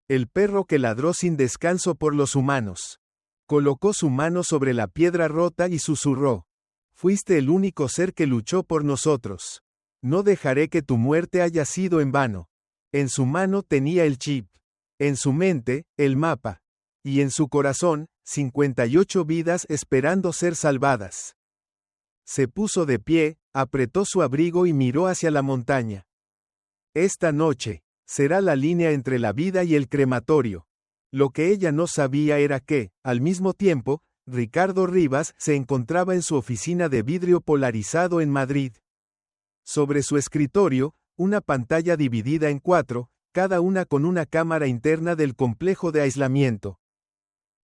A: El perro que ladró sin descanso por los humanos. Colocó su mano sobre la piedra rota y susurró: Fuiste el único ser que luchó por nosotros. No dejaré que tu muerte haya sido en vano. En su mano tenía el chip. En su mente, el mapa. Y en su corazón, 58 vidas esperando ser salvadas. Se puso de pie, apretó su abrigo y miró hacia la montaña. Esta noche, será la línea entre la vida y el crematorio. Lo que ella no sabía era que, al mismo tiempo, Ricardo Rivas se encontraba en su oficina de vidrio polarizado en Madrid. Sobre su escritorio, una pantalla dividida en 4, cada una con una cámara interna del complejo de aislamiento.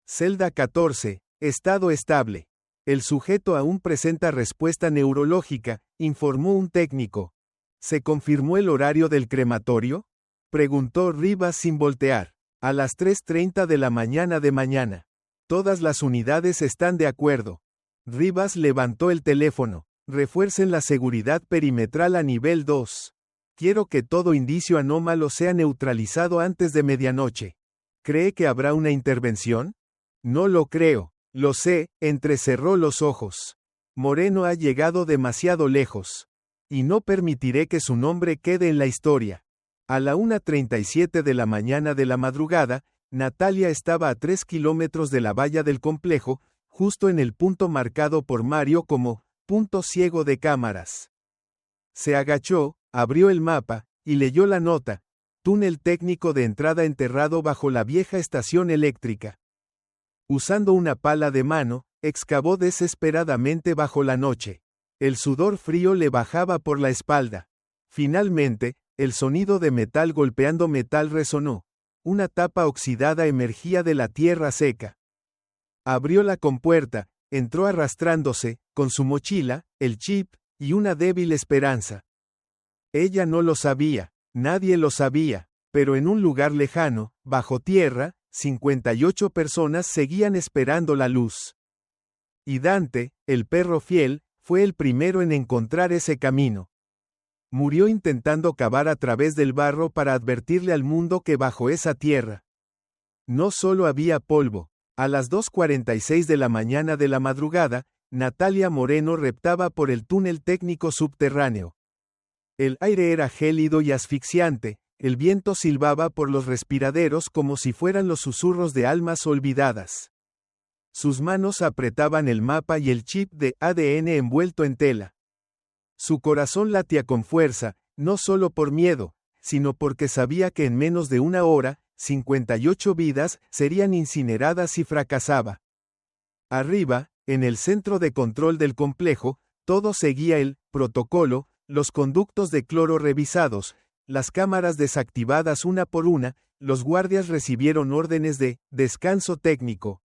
A: Celda 14, estado estable. El sujeto aún presenta respuesta neurológica, informó un técnico. ¿Se confirmó el horario del crematorio?, preguntó Rivas sin voltear. A las 3:30 de la mañana de mañana. Todas las unidades están de acuerdo. Rivas levantó el teléfono. Refuercen la seguridad perimetral a nivel 2. Quiero que todo indicio anómalo sea neutralizado antes de medianoche. ¿Cree que habrá una intervención? No lo creo. Lo sé, entrecerró los ojos. Moreno ha llegado demasiado lejos. Y no permitiré que su nombre quede en la historia. A la 1:37 de la mañana de la madrugada, Natalia estaba a 3 kilómetros de la valla del complejo, justo en el punto marcado por Mario como punto ciego de cámaras. Se agachó, abrió el mapa, y leyó la nota: túnel técnico de entrada enterrado bajo la vieja estación eléctrica. Usando una pala de mano, excavó desesperadamente bajo la noche. El sudor frío le bajaba por la espalda. Finalmente, el sonido de metal golpeando metal resonó. Una tapa oxidada emergía de la tierra seca. Abrió la compuerta, entró arrastrándose, con su mochila, el chip, y una débil esperanza. Ella no lo sabía, nadie lo sabía, pero en un lugar lejano, bajo tierra, 58 personas seguían esperando la luz. Y Dante, el perro fiel, fue el primero en encontrar ese camino. Murió intentando cavar a través del barro para advertirle al mundo que bajo esa tierra no solo había polvo. A las 2:46 de la mañana de la madrugada, Natalia Moreno reptaba por el túnel técnico subterráneo. El aire era gélido y asfixiante, el viento silbaba por los respiraderos como si fueran los susurros de almas olvidadas. Sus manos apretaban el mapa y el chip de ADN envuelto en tela. Su corazón latía con fuerza, no solo por miedo, sino porque sabía que en menos de una hora, 58 vidas serían incineradas si fracasaba. Arriba, en el centro de control del complejo, todo seguía el protocolo, los conductos de cloro revisados, las cámaras desactivadas una por una, los guardias recibieron órdenes de descanso técnico.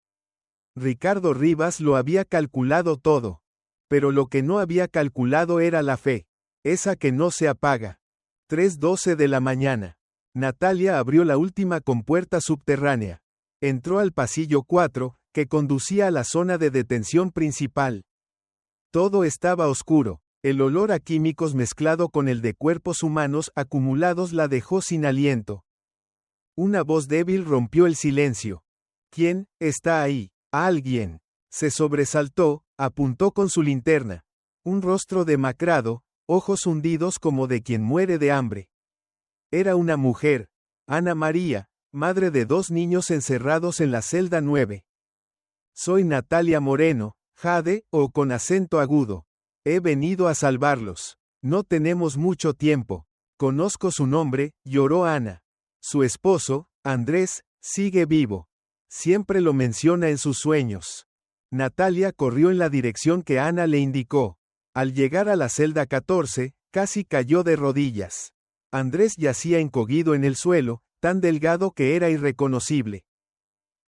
A: Ricardo Rivas lo había calculado todo. Pero lo que no había calculado era la fe, esa que no se apaga. 3:12 de la mañana. Natalia abrió la última compuerta subterránea. Entró al pasillo 4, que conducía a la zona de detención principal. Todo estaba oscuro. El olor a químicos mezclado con el de cuerpos humanos acumulados la dejó sin aliento. Una voz débil rompió el silencio. ¿Quién está ahí? Alguien. Se sobresaltó, apuntó con su linterna. Un rostro demacrado, ojos hundidos como de quien muere de hambre. Era una mujer, Ana María, madre de 2 niños encerrados en la celda 9. Soy Natalia Moreno, Jade, o con acento agudo. He venido a salvarlos. No tenemos mucho tiempo. Conozco su nombre, lloró Ana. Su esposo, Andrés, sigue vivo. Siempre lo menciona en sus sueños. Natalia corrió en la dirección que Ana le indicó. Al llegar a la celda 14, casi cayó de rodillas. Andrés yacía encogido en el suelo, tan delgado que era irreconocible.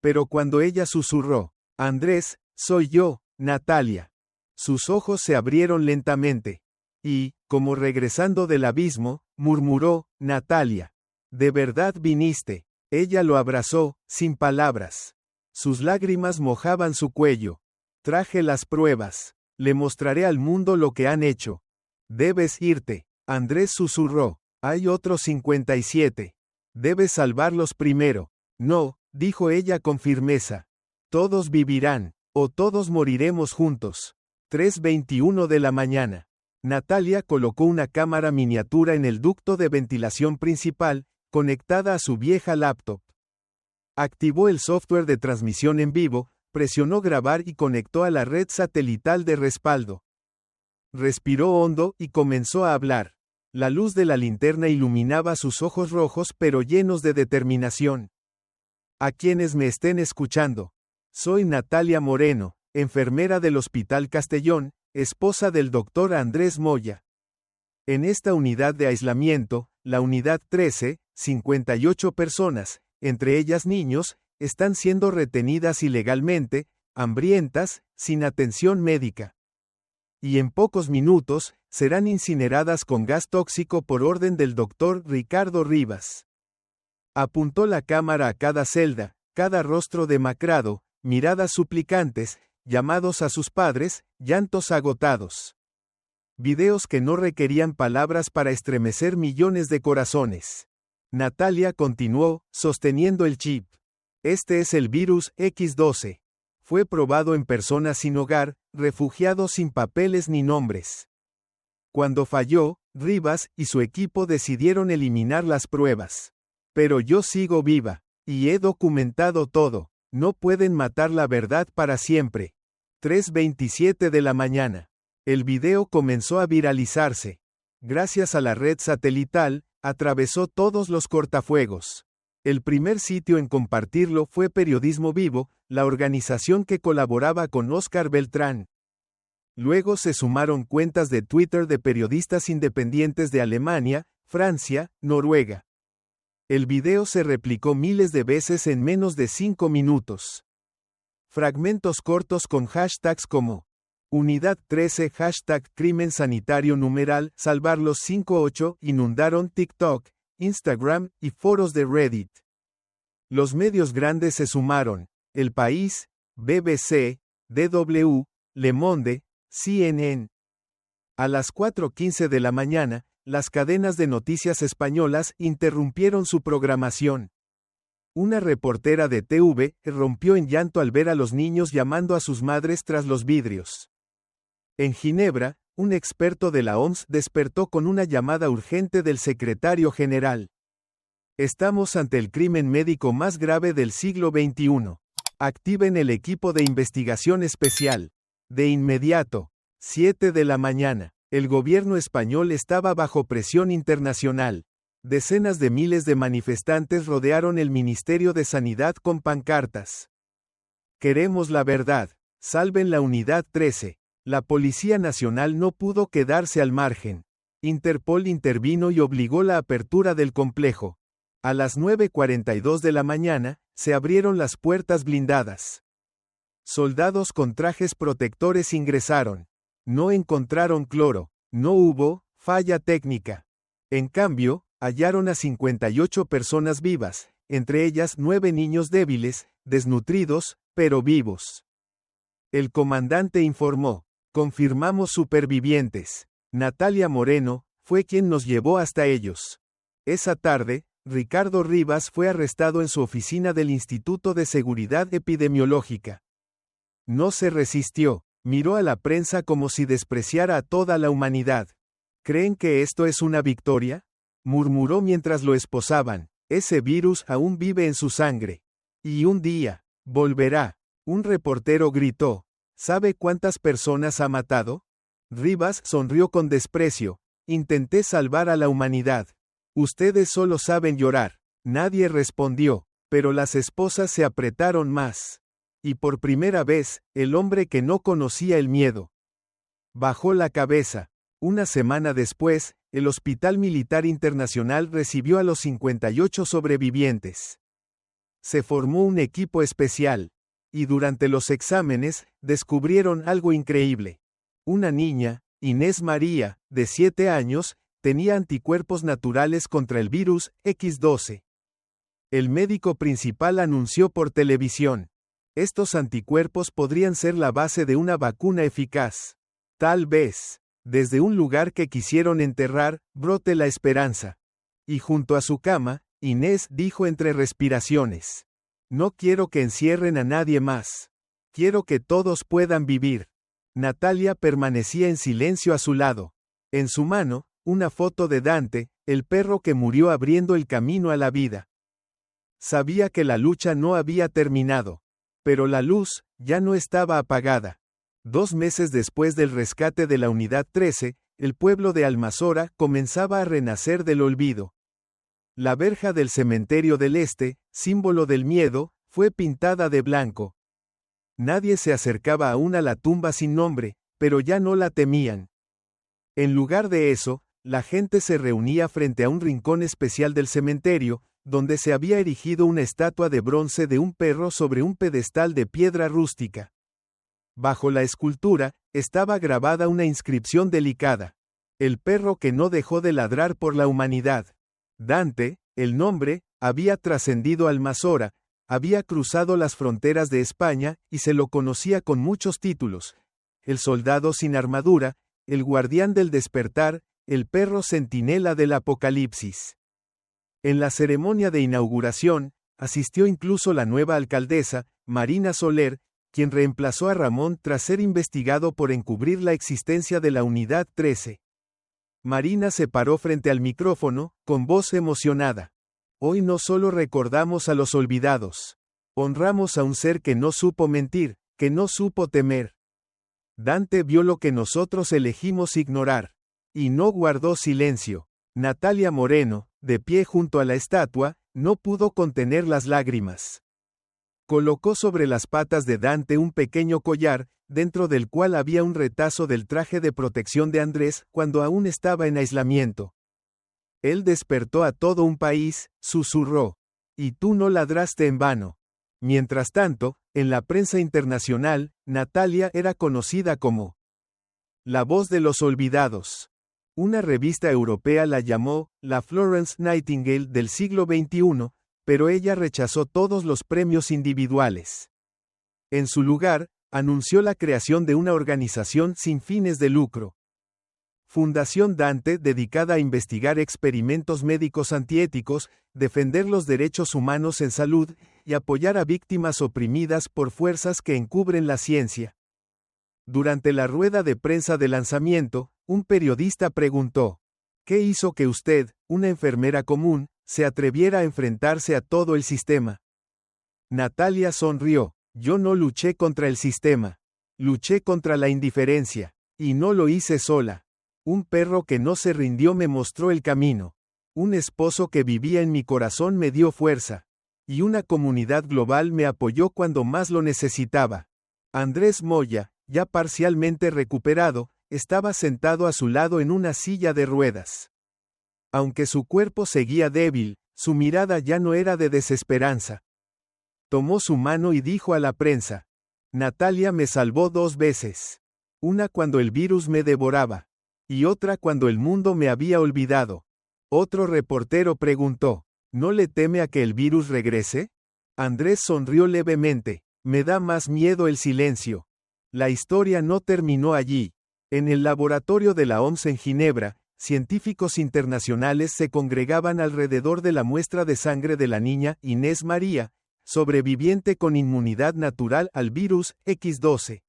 A: Pero cuando ella susurró, Andrés, soy yo, Natalia. Sus ojos se abrieron lentamente. Y, como regresando del abismo, murmuró, Natalia. ¿De verdad viniste? Ella lo abrazó, sin palabras. Sus lágrimas mojaban su cuello. Traje las pruebas. Le mostraré al mundo lo que han hecho. Debes irte. Andrés susurró. Hay otros 57. Debes salvarlos primero. No, dijo ella con firmeza. Todos vivirán, o todos moriremos juntos. 3:21 de la mañana. Natalia colocó una cámara miniatura en el ducto de ventilación principal, conectada a su vieja laptop. Activó el software de transmisión en vivo, presionó grabar y conectó a la red satelital de respaldo. Respiró hondo y comenzó a hablar. La luz de la linterna iluminaba sus ojos rojos pero llenos de determinación. A quienes me estén escuchando. Soy Natalia Moreno, enfermera del Hospital Castellón, esposa del doctor Andrés Moya. En esta unidad de aislamiento, la unidad 13, 58 personas, entre ellas niños, están siendo retenidas ilegalmente, hambrientas, sin atención médica. Y en pocos minutos, serán incineradas con gas tóxico por orden del doctor Ricardo Rivas. Apuntó la cámara a cada celda, cada rostro demacrado, miradas suplicantes, llamados a sus padres, llantos agotados. Videos que no requerían palabras para estremecer millones de corazones. Natalia continuó, sosteniendo el chip. Este es el virus X12. Fue probado en personas sin hogar, refugiados sin papeles ni nombres. Cuando falló, Rivas y su equipo decidieron eliminar las pruebas. Pero yo sigo viva, y he documentado todo. No pueden matar la verdad para siempre. 3:27 de la mañana. El video comenzó a viralizarse. Gracias a la red satelital, atravesó todos los cortafuegos. El primer sitio en compartirlo fue Periodismo Vivo, la organización que colaboraba con Óscar Beltrán. Luego se sumaron cuentas de Twitter de periodistas independientes de Alemania, Francia, Noruega. El video se replicó miles de veces en menos de 5 minutos. Fragmentos cortos con hashtags como Unidad 13 #Crimen Sanitario numeral Salvarlos 58 inundaron TikTok, Instagram y foros de Reddit. Los medios grandes se sumaron: El País, BBC, DW, Le Monde, CNN. A las 4:15 de la mañana, las cadenas de noticias españolas interrumpieron su programación. Una reportera de TV rompió en llanto al ver a los niños llamando a sus madres tras los vidrios. En Ginebra, un experto de la OMS despertó con una llamada urgente del secretario general. Estamos ante el crimen médico más grave del siglo XXI. Activen el equipo de investigación especial. De inmediato. 7 de la mañana. El gobierno español estaba bajo presión internacional. Decenas de miles de manifestantes rodearon el Ministerio de Sanidad con pancartas. Queremos la verdad. Salven la Unidad 13. La Policía Nacional no pudo quedarse al margen. Interpol intervino y obligó la apertura del complejo. A las 9:42 de la mañana, se abrieron las puertas blindadas. Soldados con trajes protectores ingresaron. No encontraron cloro. No hubo falla técnica. En cambio, hallaron a 58 personas vivas, entre ellas 9 niños débiles, desnutridos, pero vivos. El comandante informó: confirmamos supervivientes. Natalia Moreno fue quien nos llevó hasta ellos. Esa tarde, Ricardo Rivas fue arrestado en su oficina del Instituto de Seguridad Epidemiológica. No se resistió, miró a la prensa como si despreciara a toda la humanidad. ¿Creen que esto es una victoria?, murmuró mientras lo esposaban. Ese virus aún vive en su sangre. Y un día, volverá. Un reportero gritó: ¿sabe cuántas personas ha matado? Rivas sonrió con desprecio. Intenté salvar a la humanidad. Ustedes solo saben llorar. Nadie respondió, pero las esposas se apretaron más. Y por primera vez, el hombre que no conocía el miedo bajó la cabeza. Una semana después, el Hospital Militar Internacional recibió a los 58 sobrevivientes. Se formó un equipo especial. Y durante los exámenes, descubrieron algo increíble. Una niña, Inés María, de 7 años, tenía anticuerpos naturales contra el virus X12. El médico principal anunció por televisión: estos anticuerpos podrían ser la base de una vacuna eficaz. Tal vez, desde un lugar que quisieron enterrar, brote la esperanza. Y junto a su cama, Inés dijo entre respiraciones: no quiero que encierren a nadie más. Quiero que todos puedan vivir. Natalia permanecía en silencio a su lado. En su mano, una foto de Dante, el perro que murió abriendo el camino a la vida. Sabía que la lucha no había terminado. Pero la luz ya no estaba apagada. 2 meses después del rescate de la Unidad 13, el pueblo de Almazora comenzaba a renacer del olvido. La verja del cementerio del Este, símbolo del miedo, fue pintada de blanco. Nadie se acercaba aún a la tumba sin nombre, pero ya no la temían. En lugar de eso, la gente se reunía frente a un rincón especial del cementerio, donde se había erigido una estatua de bronce de un perro sobre un pedestal de piedra rústica. Bajo la escultura, estaba grabada una inscripción delicada: el perro que no dejó de ladrar por la humanidad. Dante, el nombre, había trascendido Almazora, había cruzado las fronteras de España, y se lo conocía con muchos títulos: el soldado sin armadura, el guardián del despertar, el perro centinela del Apocalipsis. En la ceremonia de inauguración, asistió incluso la nueva alcaldesa, Marina Soler, quien reemplazó a Ramón tras ser investigado por encubrir la existencia de la Unidad 13. Marina se paró frente al micrófono, con voz emocionada. Hoy no solo recordamos a los olvidados. Honramos a un ser que no supo mentir, que no supo temer. Dante vio lo que nosotros elegimos ignorar. Y no guardó silencio. Natalia Moreno, de pie junto a la estatua, no pudo contener las lágrimas. Colocó sobre las patas de Dante un pequeño collar, dentro del cual había un retazo del traje de protección de Andrés cuando aún estaba en aislamiento. Él despertó a todo un país, susurró: y tú no ladraste en vano. Mientras tanto, en la prensa internacional, Natalia era conocida como la voz de los olvidados. Una revista europea la llamó la Florence Nightingale del siglo XXI, pero ella rechazó todos los premios individuales. En su lugar, anunció la creación de una organización sin fines de lucro. Fundación Dante, dedicada a investigar experimentos médicos antiéticos, defender los derechos humanos en salud, y apoyar a víctimas oprimidas por fuerzas que encubren la ciencia. Durante la rueda de prensa de lanzamiento, un periodista preguntó: ¿qué hizo que usted, una enfermera común, se atreviera a enfrentarse a todo el sistema? Natalia sonrió: yo no luché contra el sistema. Luché contra la indiferencia. Y no lo hice sola. Un perro que no se rindió me mostró el camino. Un esposo que vivía en mi corazón me dio fuerza. Y una comunidad global me apoyó cuando más lo necesitaba. Andrés Moya, ya parcialmente recuperado, estaba sentado a su lado en una silla de ruedas. Aunque su cuerpo seguía débil, su mirada ya no era de desesperanza. Tomó su mano y dijo a la prensa: Natalia me salvó 2 veces. Una cuando el virus me devoraba. Y otra cuando el mundo me había olvidado. Otro reportero preguntó: ¿no le teme a que el virus regrese? Andrés sonrió levemente: me da más miedo el silencio. La historia no terminó allí. En el laboratorio de la OMS en Ginebra, científicos internacionales se congregaban alrededor de la muestra de sangre de la niña Inés María, sobreviviente con inmunidad natural al virus X12.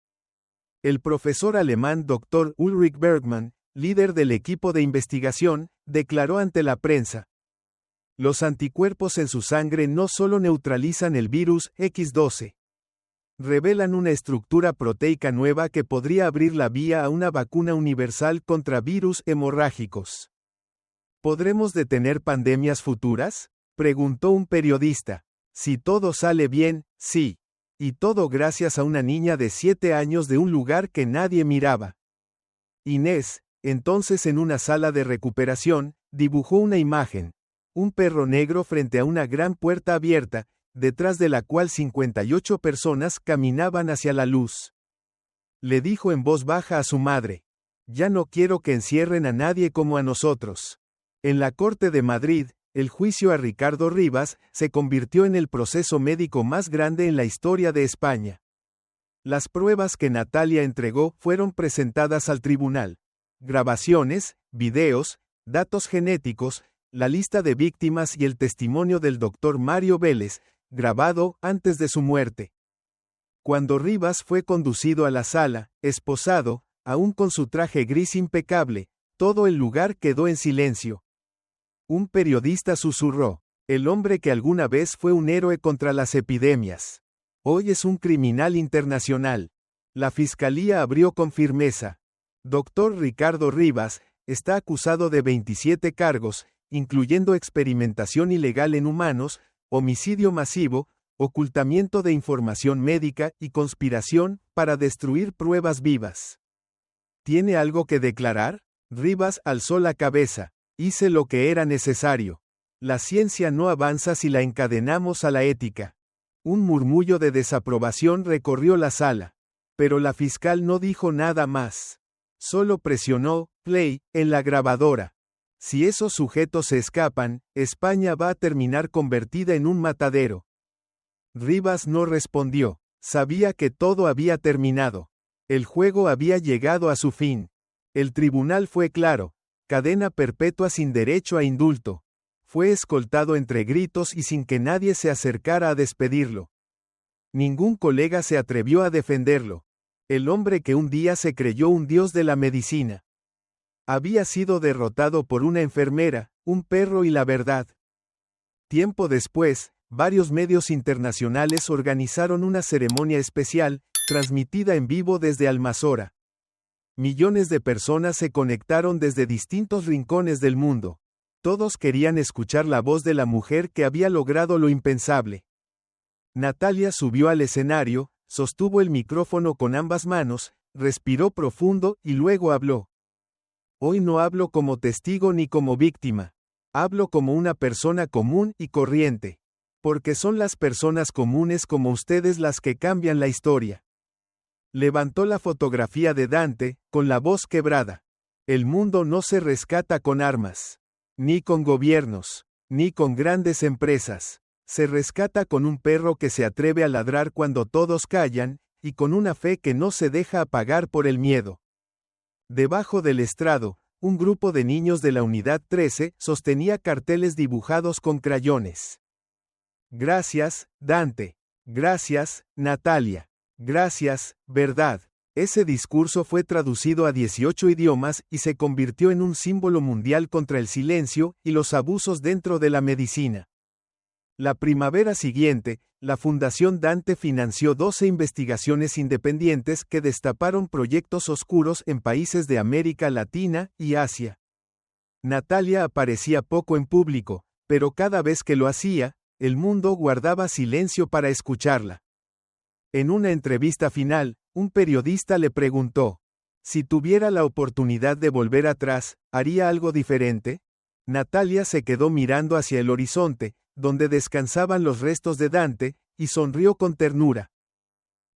A: El profesor alemán Dr. Ulrich Bergmann, líder del equipo de investigación, declaró ante la prensa: los anticuerpos en su sangre no solo neutralizan el virus X12, revelan una estructura proteica nueva que podría abrir la vía a una vacuna universal contra virus hemorrágicos. ¿Podremos detener pandemias futuras? Preguntó un periodista. Si todo sale bien, sí. Y todo gracias a una niña de 7 años de un lugar que nadie miraba. Inés, entonces en una sala de recuperación, dibujó una imagen. Un perro negro frente a una gran puerta abierta, detrás de la cual 58 personas caminaban hacia la luz. Le dijo en voz baja a su madre: ya no quiero que encierren a nadie como a nosotros. En la Corte de Madrid, el juicio a Ricardo Rivas se convirtió en el proceso médico más grande en la historia de España. Las pruebas que Natalia entregó fueron presentadas al tribunal. Grabaciones, videos, datos genéticos, la lista de víctimas y el testimonio del doctor Mario Vélez, grabado antes de su muerte. Cuando Rivas fue conducido a la sala, esposado, aún con su traje gris impecable, todo el lugar quedó en silencio. Un periodista susurró: el hombre que alguna vez fue un héroe contra las epidemias. Hoy es un criminal internacional. La fiscalía abrió con firmeza. Dr. Ricardo Rivas está acusado de 27 cargos, incluyendo experimentación ilegal en humanos, homicidio masivo, ocultamiento de información médica y conspiración para destruir pruebas vivas. ¿Tiene algo que declarar? Rivas alzó la cabeza. Hice lo que era necesario. La ciencia no avanza si la encadenamos a la ética. Un murmullo de desaprobación recorrió la sala. Pero la fiscal no dijo nada más. Solo presionó play en la grabadora. Si esos sujetos se escapan, España va a terminar convertida en un matadero. Rivas no respondió. Sabía que todo había terminado. El juego había llegado a su fin. El tribunal fue claro: cadena perpetua sin derecho a indulto. Fue escoltado entre gritos y sin que nadie se acercara a despedirlo. Ningún colega se atrevió a defenderlo. El hombre que un día se creyó un dios de la medicina había sido derrotado por una enfermera, un perro y la verdad. Tiempo después, varios medios internacionales organizaron una ceremonia especial, transmitida en vivo desde Almanzora. Millones de personas se conectaron desde distintos rincones del mundo. Todos querían escuchar la voz de la mujer que había logrado lo impensable. Natalia subió al escenario, sostuvo el micrófono con ambas manos, respiró profundo y luego habló. Hoy no hablo como testigo ni como víctima. Hablo como una persona común y corriente. Porque son las personas comunes como ustedes las que cambian la historia. Levantó la fotografía de Dante, con la voz quebrada. El mundo no se rescata con armas. Ni con gobiernos. Ni con grandes empresas. Se rescata con un perro que se atreve a ladrar cuando todos callan, y con una fe que no se deja apagar por el miedo. Debajo del estrado, un grupo de niños de la Unidad 13 sostenía carteles dibujados con crayones. Gracias, Dante. Gracias, Natalia. Gracias, verdad. Ese discurso fue traducido a 18 idiomas y se convirtió en un símbolo mundial contra el silencio y los abusos dentro de la medicina. La primavera siguiente, la Fundación Dante financió 12 investigaciones independientes que destaparon proyectos oscuros en países de América Latina y Asia. Natalia aparecía poco en público, pero cada vez que lo hacía, el mundo guardaba silencio para escucharla. En una entrevista final, un periodista le preguntó: si tuviera la oportunidad de volver atrás, ¿haría algo diferente? Natalia se quedó mirando hacia el horizonte, donde descansaban los restos de Dante, y sonrió con ternura.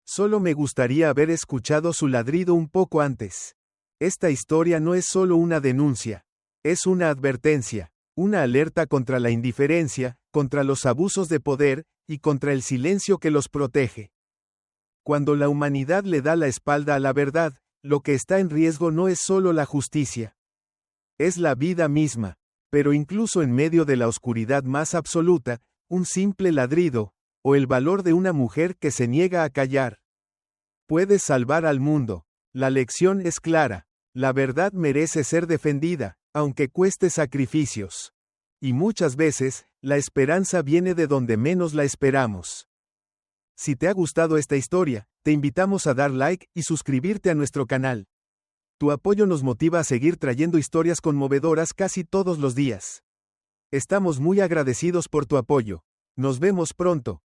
A: Solo me gustaría haber escuchado su ladrido un poco antes. Esta historia no es solo una denuncia. Es una advertencia, una alerta contra la indiferencia, contra los abusos de poder, y contra el silencio que los protege. Cuando la humanidad le da la espalda a la verdad, lo que está en riesgo no es solo la justicia. Es la vida misma. Pero incluso en medio de la oscuridad más absoluta, un simple ladrido, o el valor de una mujer que se niega a callar, puede salvar al mundo. La lección es clara. La verdad merece ser defendida, aunque cueste sacrificios. Y muchas veces, la esperanza viene de donde menos la esperamos. Si te ha gustado esta historia, te invitamos a dar like y suscribirte a nuestro canal. Tu apoyo nos motiva a seguir trayendo historias conmovedoras casi todos los días. Estamos muy agradecidos por tu apoyo. Nos vemos pronto.